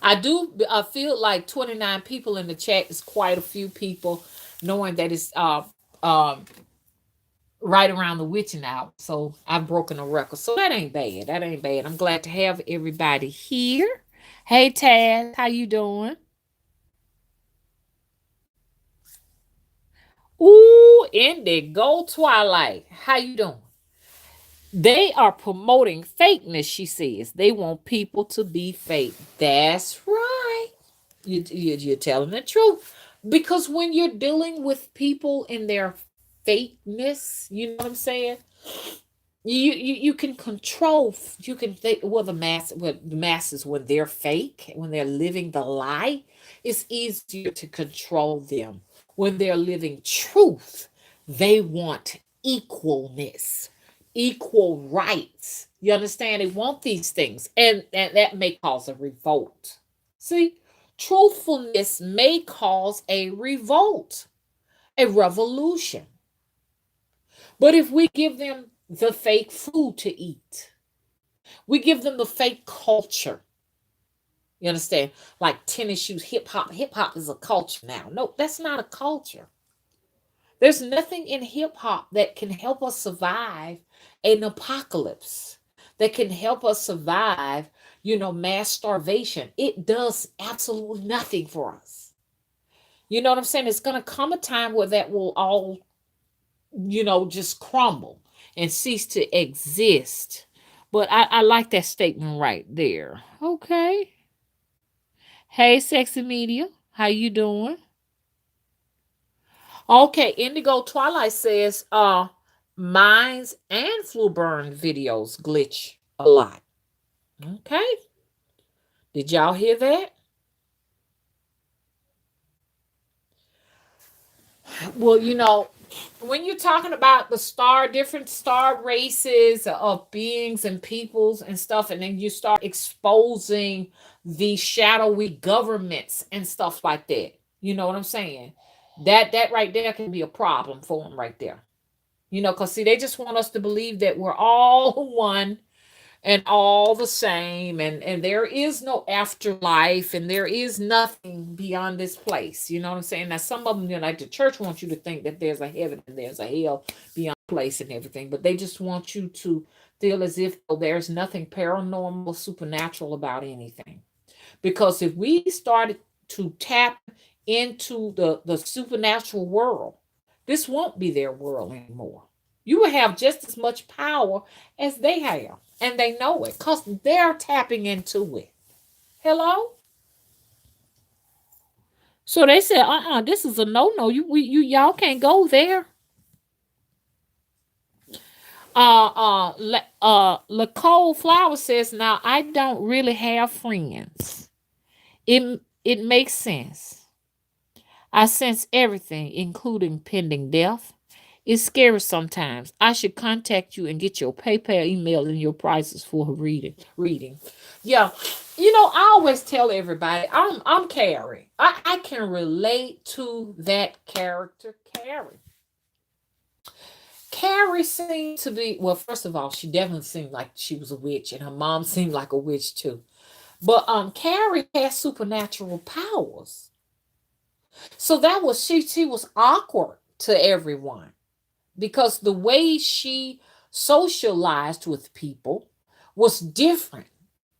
I do feel like 29 people in the chat is quite a few people, knowing that it's um right around the witching hour. So I've broken a record. So that ain't bad. That ain't bad. I'm glad to have everybody here. Hey Taz, how you doing? Ooh, Indigo Twilight. How you doing? They are promoting fakeness, she says. They want people to be fake. That's right. You're telling the truth. Because when you're dealing with people in their fakeness, you know what I'm saying? You can control, you can think, well, the masses, when they're fake, when they're living the lie, it's easier to control them. When they're living truth, they want equalness, equal rights. You understand? They want these things, and that may cause a revolt. See, truthfulness may cause a revolt, a revolution. But if we give them the fake food to eat, we give them the fake culture. You understand? Like tennis shoes, hip hop. Hip hop is a culture now. No, that's not a culture. There's nothing in hip hop that can help us survive an apocalypse, that can help us survive, mass starvation. It does absolutely nothing for us. You know what I'm saying? It's going to come a time where that will all, just crumble and cease to exist. But I like that statement right there. Okay. Hey, sexy media. How you doing? Okay, Indigo Twilight says, mines and flu burn videos glitch a lot. Okay. Did y'all hear that? Well, when you're talking about different star races of beings and peoples and stuff, and then you start exposing the shadowy governments and stuff like that, you know what I'm saying? That right there can be a problem for them right there. Because see, they just want us to believe that we're all one and all the same, and there is no afterlife, and there is nothing beyond this place. You know what I'm saying? Now some of them, like the church, wants you to think that there's a heaven and there's a hell beyond place and everything, but they just want you to feel as if there's nothing paranormal, supernatural about anything. Because if we started to tap into the supernatural world, this won't be their world anymore. You will have just as much power as they have, and they know it because they're tapping into it. Hello. So they said, this is a no-no. Y'all can't go there. Lacole Flower says, now I don't really have friends. It makes sense. I sense everything, including pending death. It's scary sometimes. I should contact you and get your PayPal email and your prices for reading. Yeah. I always tell everybody, I'm Carrie. I can relate to that character, Carrie. Carrie seemed to be, well, first of all, she definitely seemed like she was a witch, and her mom seemed like a witch too. But Carrie has supernatural powers. So that was she was awkward to everyone because the way she socialized with people was different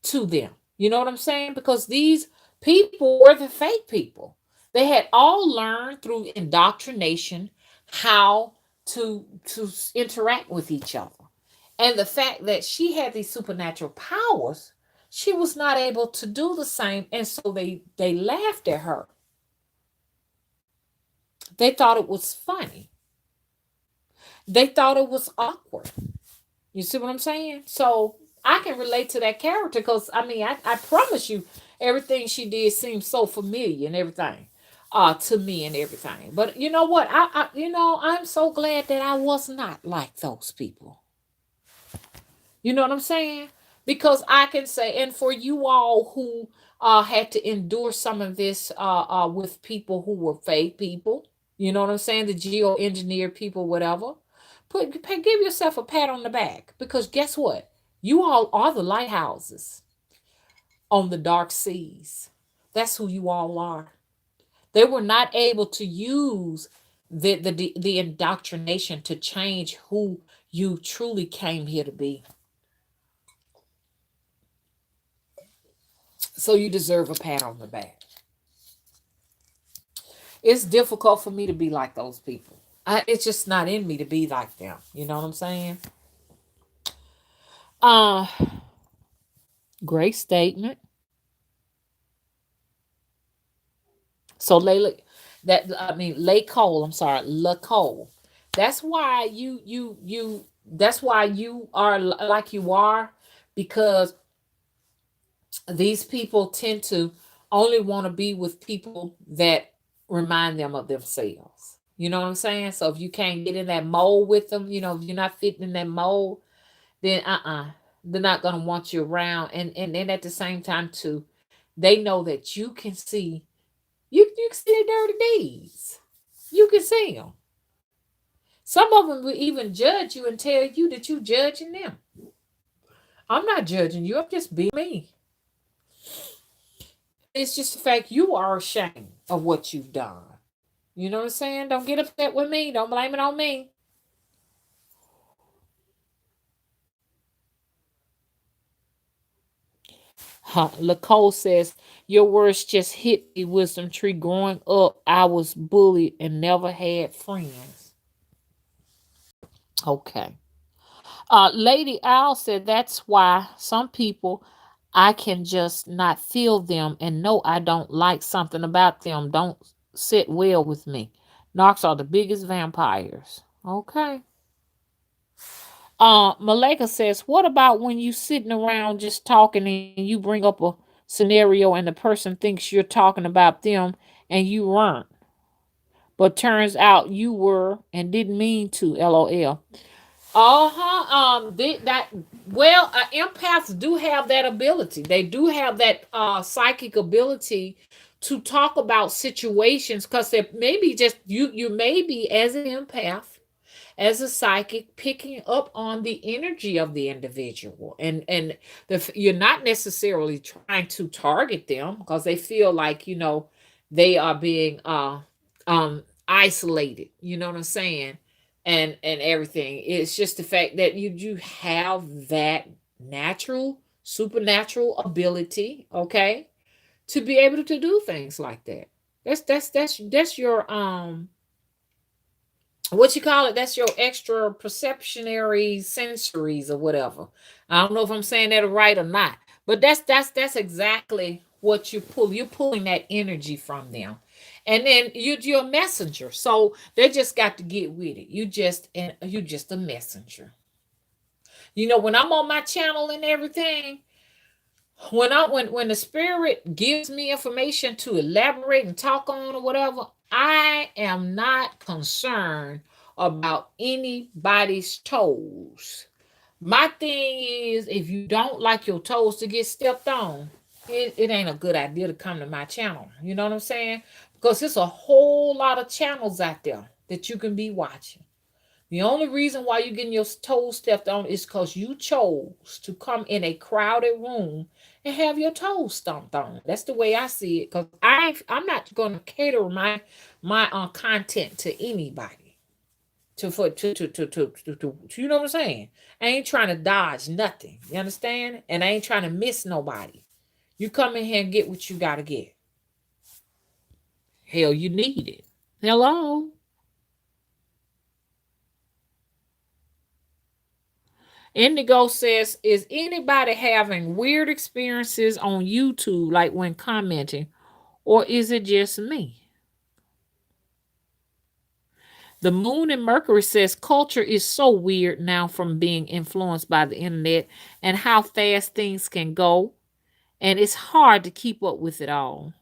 to them. You know what I'm saying? Because these people were the fake people. They had all learned through indoctrination how to interact with each other. And the fact that she had these supernatural powers, she was not able to do the same, and so they laughed at her. They thought it was funny. They thought it was awkward. You see what I'm saying? So I can relate to that character because I mean, I promise you, everything she did seems so familiar and everything, to me and everything. But you know what? I'm so glad that I was not like those people. You know what I'm saying? Because I can say, and for you all who had to endure some of this with people who were fake people, you know what I'm saying? The geoengineered people, whatever. Give yourself a pat on the back because guess what? You all are the lighthouses on the dark seas. That's who you all are. They were not able to use the indoctrination to change who you truly came here to be. So you deserve a pat on the back. It's difficult for me to be like those people. It's just not in me to be like them. You know what I'm saying? Uh, Great statement. So Layla, that I mean Lay Cole. I'm sorry, La Cole. That's why you. That's why you are like you are, because these people tend to only want to be with people that remind them of themselves. You know what I'm saying? So if you can't get in that mold with them, if you're not fitting in that mold, then they're not gonna want you around. And then at the same time too, they know that you can see you can see their dirty deeds. You can see them. Some of them will even judge you and tell you that you judging them. I'm not judging you. I'm just being me. It's just the fact you are ashamed of what you've done. You know what I'm saying? Don't get upset with me. Don't blame it on me. Huh. Lacole says, your words just hit me, wisdom tree. Growing up, I was bullied and never had friends. Okay. Lady Owl said, that's why some people I can just not feel them and know I don't like something about them. Don't sit well with me. Narcs are the biggest vampires. Okay. Maleka says, what about when you sitting around just talking and you bring up a scenario and the person thinks you're talking about them and you weren't, but turns out you were and didn't mean to. LOL. Uh-huh. That well, empaths do have that ability. They do have that psychic ability to talk about situations because they maybe just you may be as an empath, as a psychic, picking up on the energy of the individual, and you're not necessarily trying to target them because they feel like they are being isolated. You know what I'm saying? And everything. It's just the fact that you have that natural supernatural ability, okay, to be able to do things like that. That's your what you call it, that's your extra perceptionary sensories or whatever. I don't know if I'm saying that right or not, but that's exactly what you're pulling that energy from them, and then you're a messenger, so they just got to get with it. You just a messenger. When I'm on my channel and everything, when the spirit gives me information to elaborate and talk on or whatever, I am not concerned about anybody's toes. My thing is, if you don't like your toes to get stepped on, it ain't a good idea to come to my channel. You know what I'm saying? Because there's a whole lot of channels out there that you can be watching. The only reason why you're getting your toes stepped on is because you chose to come in a crowded room and have your toes stomped on. That's the way I see it. Because I'm not going to cater my content to anybody. You know what I'm saying? I ain't trying to dodge nothing. You understand? And I ain't trying to miss nobody. You come in here and get what you got to get. Hell, you need it. Hello. Indigo says, is anybody having weird experiences on YouTube, like when commenting, or is it just me? The moon and Mercury says culture is so weird now from being influenced by the internet and how fast things can go. And it's hard to keep up with it all.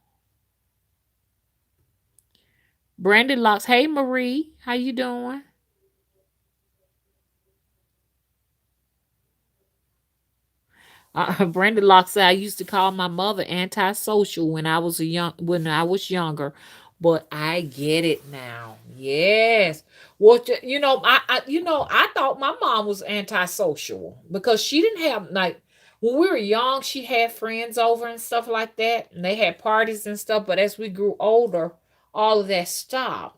Brandon Locks, hey Marie, how you doing? Brandon Locke said I used to call my mother antisocial when I was younger, but I get it now. Yes. What I thought my mom was antisocial because she didn't have like when we were young, she had friends over and stuff like that, and they had parties and stuff. But as we grew older, all of that stopped.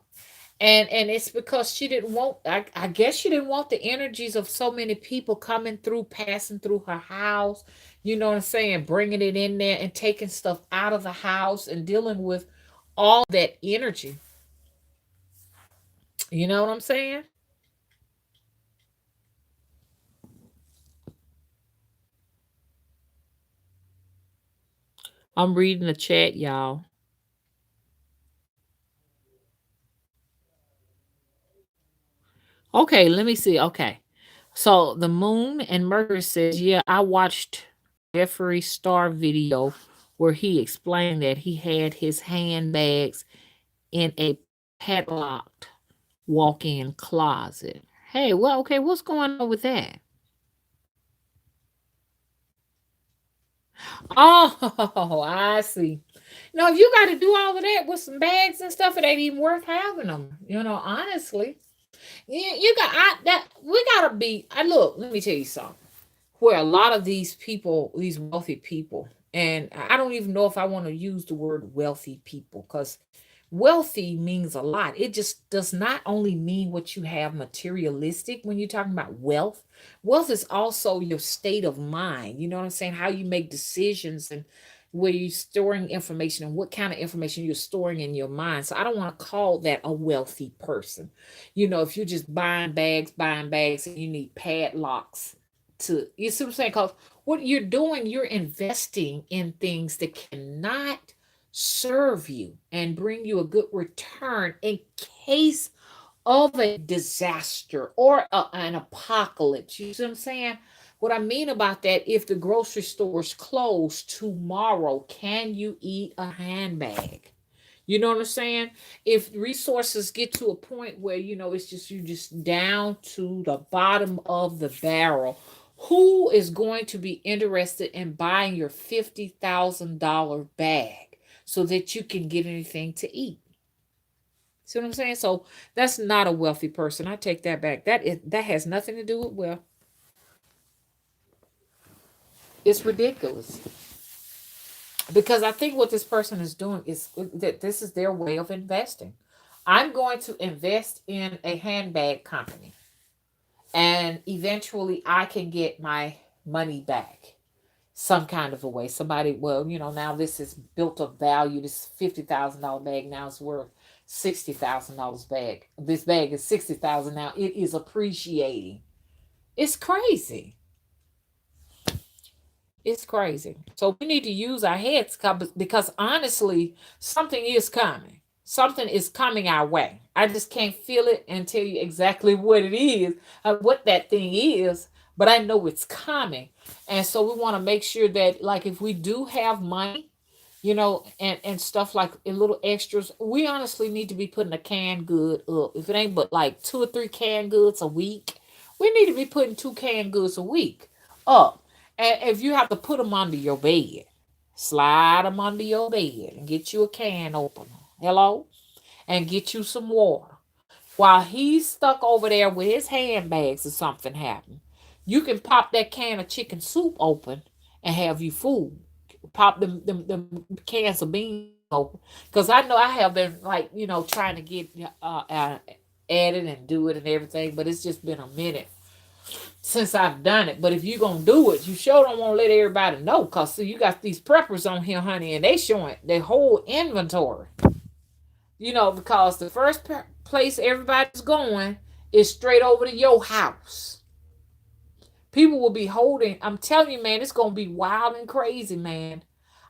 And it's because she didn't want I guess she didn't want the energies of so many people coming through, passing through her house, you know what I'm saying, bringing it in there and taking stuff out of the house and dealing with all that energy. You know what I'm saying? I'm reading the chat, y'all. Okay, let me see. Okay. So the moon and Mercury says, yeah, I watched Jeffree Star video where he explained that he had his handbags in a padlocked walk-in closet. Hey, well, okay, what's going on with that? Oh, I see. No, if you got to do all of that with some bags and stuff, it ain't even worth having them. Honestly, you got that. We gotta be. I look. Let me tell you something. Where a lot of these people, these wealthy people, and I don't even know if I want to use the word wealthy people because wealthy means a lot. It just does not only mean what you have materialistic when you're talking about wealth. Wealth is also your state of mind. You know what I'm saying? How you make decisions and where you're storing information and what kind of information you're storing in your mind. So I don't want to call that a wealthy person. If you're just buying bags, and you need padlocks you see what I'm saying? Because what you're doing, you're investing in things that cannot serve you and bring you a good return in case of a disaster or an apocalypse. You see what I'm saying? What I mean about that, if the grocery store is closed tomorrow, can you eat a handbag? You know what I'm saying? If resources get to a point where it's just you just down to the bottom of the barrel, who is going to be interested in buying your $50,000 bag so that you can get anything to eat? See what I'm saying? So that's not a wealthy person. I take that back. That has nothing to do with wealth. It's ridiculous because I think what this person is doing is that this is their way of investing. I'm going to invest in a handbag company and eventually I can get my money back some kind of a way. Somebody, well, now this is built of value. This $50,000 bag now is worth $60,000 bag. This bag is 60,000 now. It is appreciating. It's crazy. It's crazy. So we need to use our heads because honestly, something is coming. Something is coming our way. I just can't feel it and tell you exactly what it is, what that thing is, but I know it's coming. And so we want to make sure that, like, if we do have money, and stuff like little extras, we honestly need to be putting a canned good up. If it ain't but like two or three canned goods a week, we need to be putting two canned goods a week up. And if you have to put them under your bed, slide them under your bed and get you a can opener. Hello? And get you some water. While he's stuck over there with his handbags or something happened, you can pop that can of chicken soup open and have you food. Pop them cans of beans open. Because I know I have been, like, trying to get at it and do it and everything, but it's just been a minute since I've done it. But if you're gonna do it, you sure don't want to let everybody know, cause see, you got these preppers on here, honey, and they showing their whole inventory. Because the first place everybody's going is straight over to your house. People will be holding. I'm telling you, man, it's gonna be wild and crazy, man.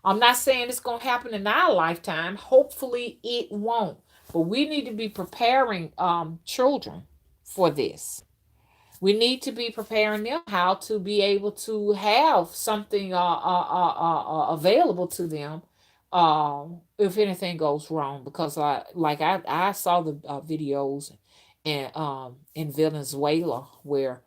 I'm not saying it's gonna happen in our lifetime. Hopefully, it won't. But we need to be preparing children for this. We need to be preparing them how to be able to have something available to them if anything goes wrong. Because I saw the videos in Venezuela where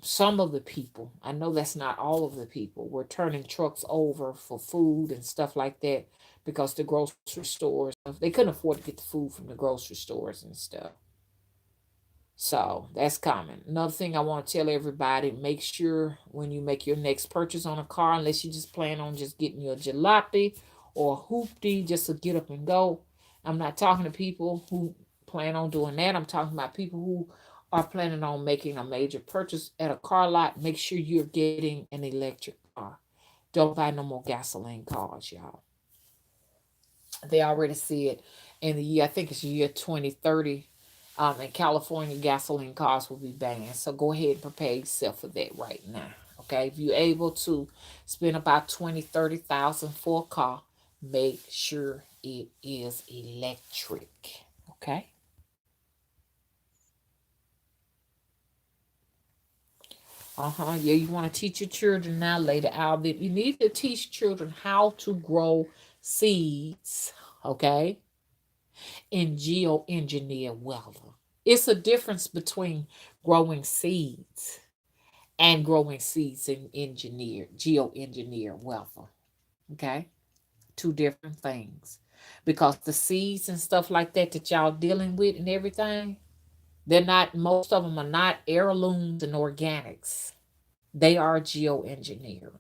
some of the people, I know that's not all of the people, were turning trucks over for food and stuff like that because the grocery stores, they couldn't afford to get the food from the grocery stores and stuff. So that's common. Another thing I want to tell everybody, make sure when you make your next purchase on a car, unless you just plan on just getting your jalopy or a hoopty just to get up and go. I'm not talking to people who plan on doing that. I'm talking about people who are planning on making a major purchase at a car lot. Make sure you're getting an electric car. Don't buy no more gasoline cars, y'all. They already see it in the year, I think it's year 2030. In California, gasoline cars will be banned. So go ahead and prepare yourself for that right now. Okay. If you're able to spend about 20, 30,000 for a car, make sure it is electric. Okay. Yeah, you want to teach your children now, later, Albert. You need to teach children how to grow seeds. Okay. And geoengineer wealth. It's a difference between growing seeds and growing seeds and geoengineer wealth. Okay? Two different things. Because the seeds and stuff like that y'all dealing with and everything, they're not, most of them are not heirlooms and organics. They are geoengineered.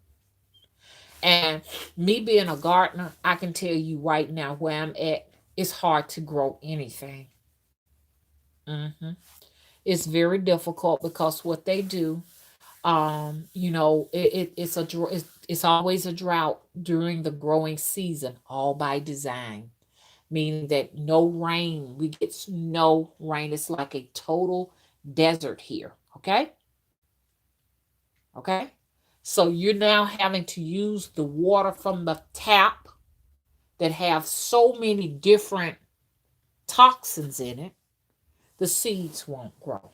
And me being a gardener, I can tell you right now where I'm at, it's hard to grow anything. Hmm. It's very difficult because what they do, it's always a drought during the growing season, all by design, meaning that no rain, we get no rain. It's like a total desert here. Okay. Okay. So you're now having to use the water from the tap that have so many different toxins in it, the seeds won't grow.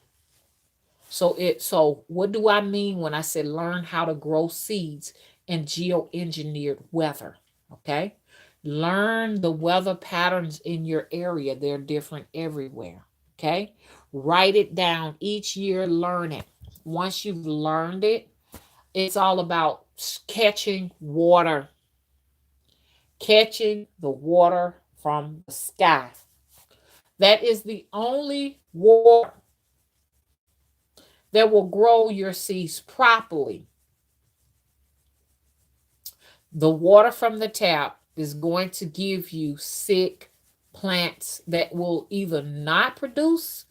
So what do I mean when I say learn how to grow seeds in geoengineered weather? Okay? Learn the weather patterns in your area. They're different everywhere. Okay? Write it down each year, learn it. Once you've learned it, it's all about catching water, catching the water from the sky. That is the only water that will grow your seeds properly. The water from the tap is going to give you sick plants that will either not produce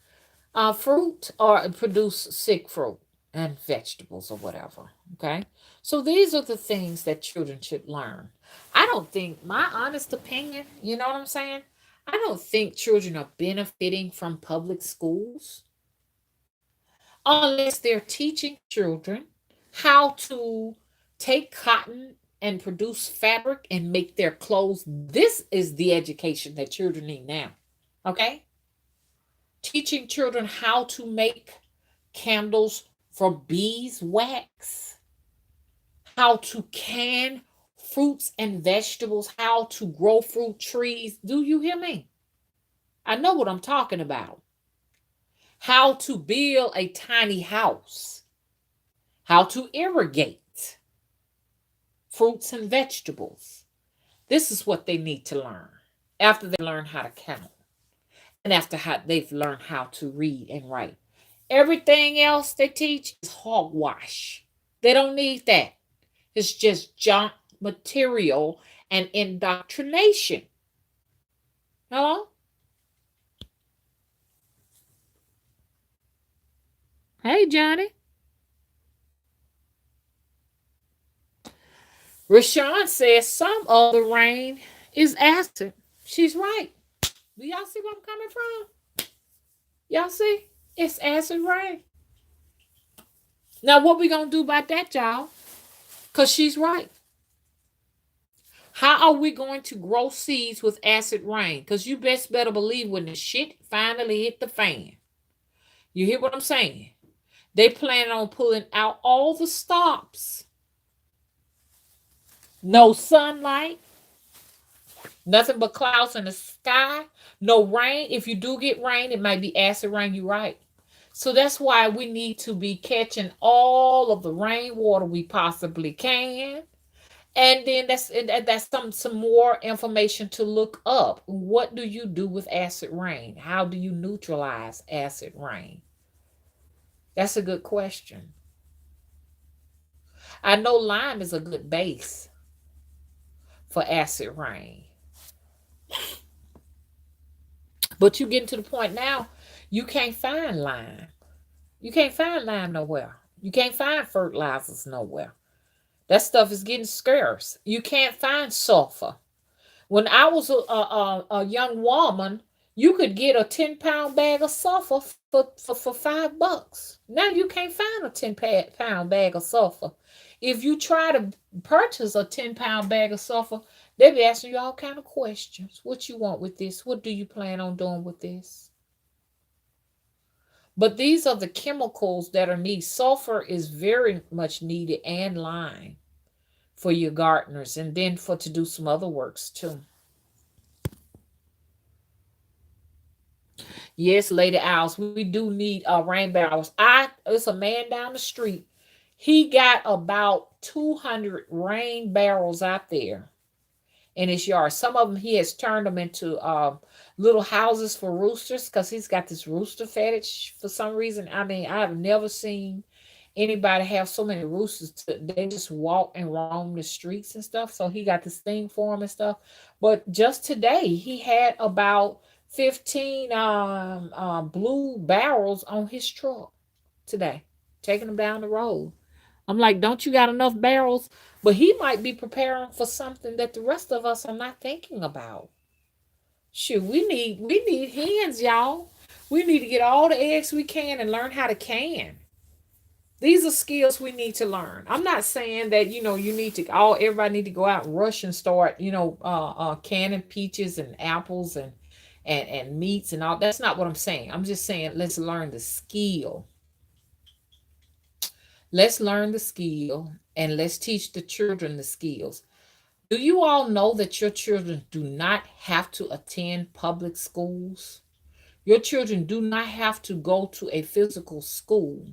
fruit or produce sick fruit and vegetables or whatever. Okay. So these are the things that children should learn. I don't think, my honest opinion, you know what I'm saying? I don't think children are benefiting from public schools unless they're teaching children how to take cotton and produce fabric and make their clothes. This is the education that children need now. Okay? Teaching children how to make candles from beeswax, how to can fruits and vegetables, how to grow fruit trees. Do you hear me? I know what I'm talking about. How to build a tiny house, how to irrigate fruits and vegetables. This is what they need to learn after they learn how to count and after they've learned how to read and write. Everything else they teach is hogwash. They don't need that. It's just junk material and indoctrination. Hello? Hey, Johnny. Rashawn says some of the rain is acid. She's right. Do y'all see where I'm coming from? Y'all see? It's acid rain. Now, what we gonna do about that, y'all? Because she's right. How are we going to grow seeds with acid rain? Because you best better believe when the shit finally hit the fan. You hear what I'm saying? They plan on pulling out all the stops. No sunlight, nothing but clouds in the sky, no rain. If you do get rain, it might be acid rain, you're right. So that's why we need to be catching all of the rainwater we possibly can. And then that's some more information to look up. What do you do with acid rain? How do you neutralize acid rain? That's a good question. I know lime is a good base for acid rain. But you getting to the point now, you can't find lime. You can't find lime nowhere. You can't find fertilizers nowhere. That stuff is getting scarce. You can't find sulfur. When I was a young woman, you could get a 10-pound bag of sulfur for $5. Now you can't find a 10-pound bag of sulfur. If you try to purchase a 10-pound bag of sulfur, they'll be asking you all kind of questions. What you want with this? What do you plan on doing with this? But these are the chemicals that are needed. Sulfur is very much needed, and lime for your gardeners, and then for to do some other works too. Yes, Lady Owls, we do need rain barrels. It's a man down the street. He got about 200 rain barrels out there in his yard. Some of them he has turned them into little houses for roosters because he's got this rooster fetish for some reason. I mean, I have never seen anybody have so many roosters. They just walk and roam the streets and stuff. So he got this thing for them and stuff. But just today, he had about 15 blue barrels on his truck today, taking them down the road. I'm like, don't you got enough barrels? But he might be preparing for something that the rest of us are not thinking about. Shoot, we need hens, y'all. We need to get all the eggs we can and learn how to can. These are skills we need to learn. I'm not saying that you need to all everybody need to go out and rush and start canning peaches and apples and meats and all. That's not what I'm saying. I'm just saying let's learn the skill. Let's learn the skill and let's teach the children the skills. Do you all know that your children do not have to attend public schools? Your children do not have to go to a physical school.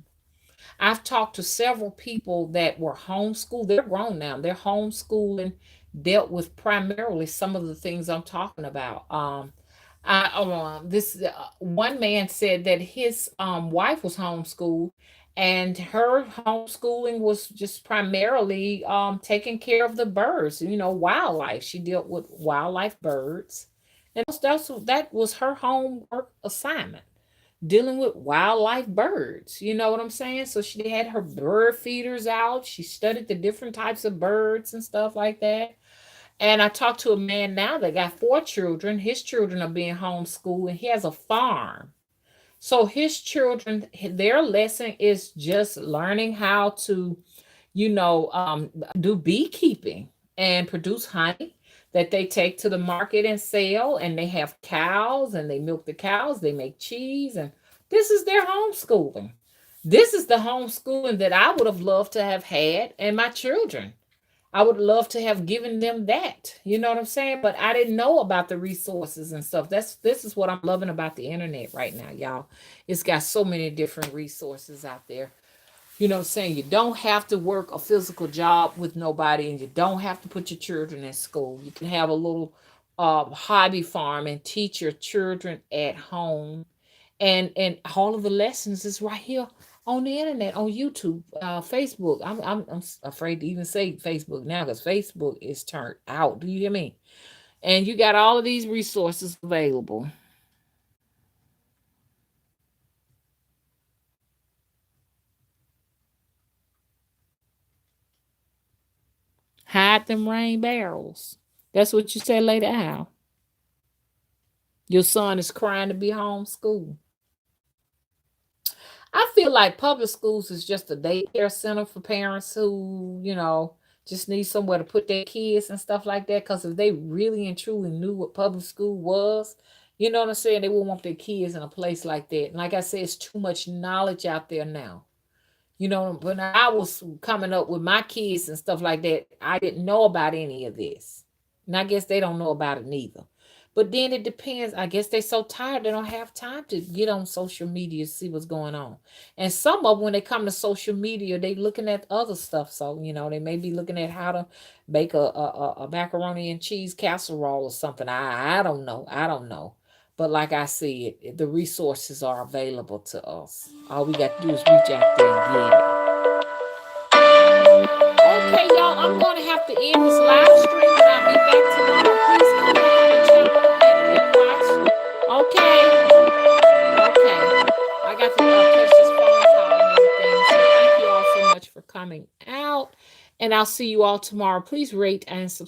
I've talked to several people that were homeschooled. They're grown now. They're homeschooling, dealt with primarily some of the things I'm talking about. This one man said that his wife was homeschooled, and her homeschooling was just primarily taking care of the birds. Wildlife. She dealt with wildlife birds, and that was her homework assignment, dealing with wildlife birds. You know what I'm saying? So she had her bird feeders out. She studied the different types of birds and stuff like that. And I talked to a man now that got 4 children. His children are being homeschooled, and he has a farm. So his children, their lesson is just learning how to, do beekeeping and produce honey that they take to the market and sell. And they have cows and they milk the cows, they make cheese, and this is their homeschooling. This is the homeschooling that I would have loved to have had and my children. I would love to have given them that. You know what I'm saying? But I didn't know about the resources and stuff. This is what I'm loving about the internet right now, y'all. It's got so many different resources out there. You know what I'm saying? You don't have to work a physical job with nobody, and you don't have to put your children in school. You can have a little hobby farm and teach your children at home. And all of the lessons is right here on the internet, on YouTube, Facebook. I'm afraid to even say Facebook now because Facebook is turned out. Do you hear me? And you got all of these resources available. Hide them rain barrels. That's what you said, Lady Al. Your son is crying to be homeschooled. I feel like public schools is just a daycare center for parents who, just need somewhere to put their kids and stuff like that. Because if they really and truly knew what public school was, you know what I'm saying, they wouldn't want their kids in a place like that. And like I said, it's too much knowledge out there now. You know, when I was coming up with my kids and stuff like that, I didn't know about any of this. And I guess they don't know about it neither. But then it depends. I guess they're so tired they don't have time to get on social media to see what's going on. And some of them, when they come to social media, they looking at other stuff. So, you know, they may be looking at how to bake a macaroni and cheese casserole or something. I don't know. I don't know. But like I said, the resources are available to us. All we got to do is reach out there and get it. Okay, y'all, I'm going to have to end this live stream, but I'll be back tomorrow. Please come back on the channel and watch. Okay, okay. I got to catch this phone call and everything. So thank you all so much for coming out. And I'll see you all tomorrow. Please rate and subscribe.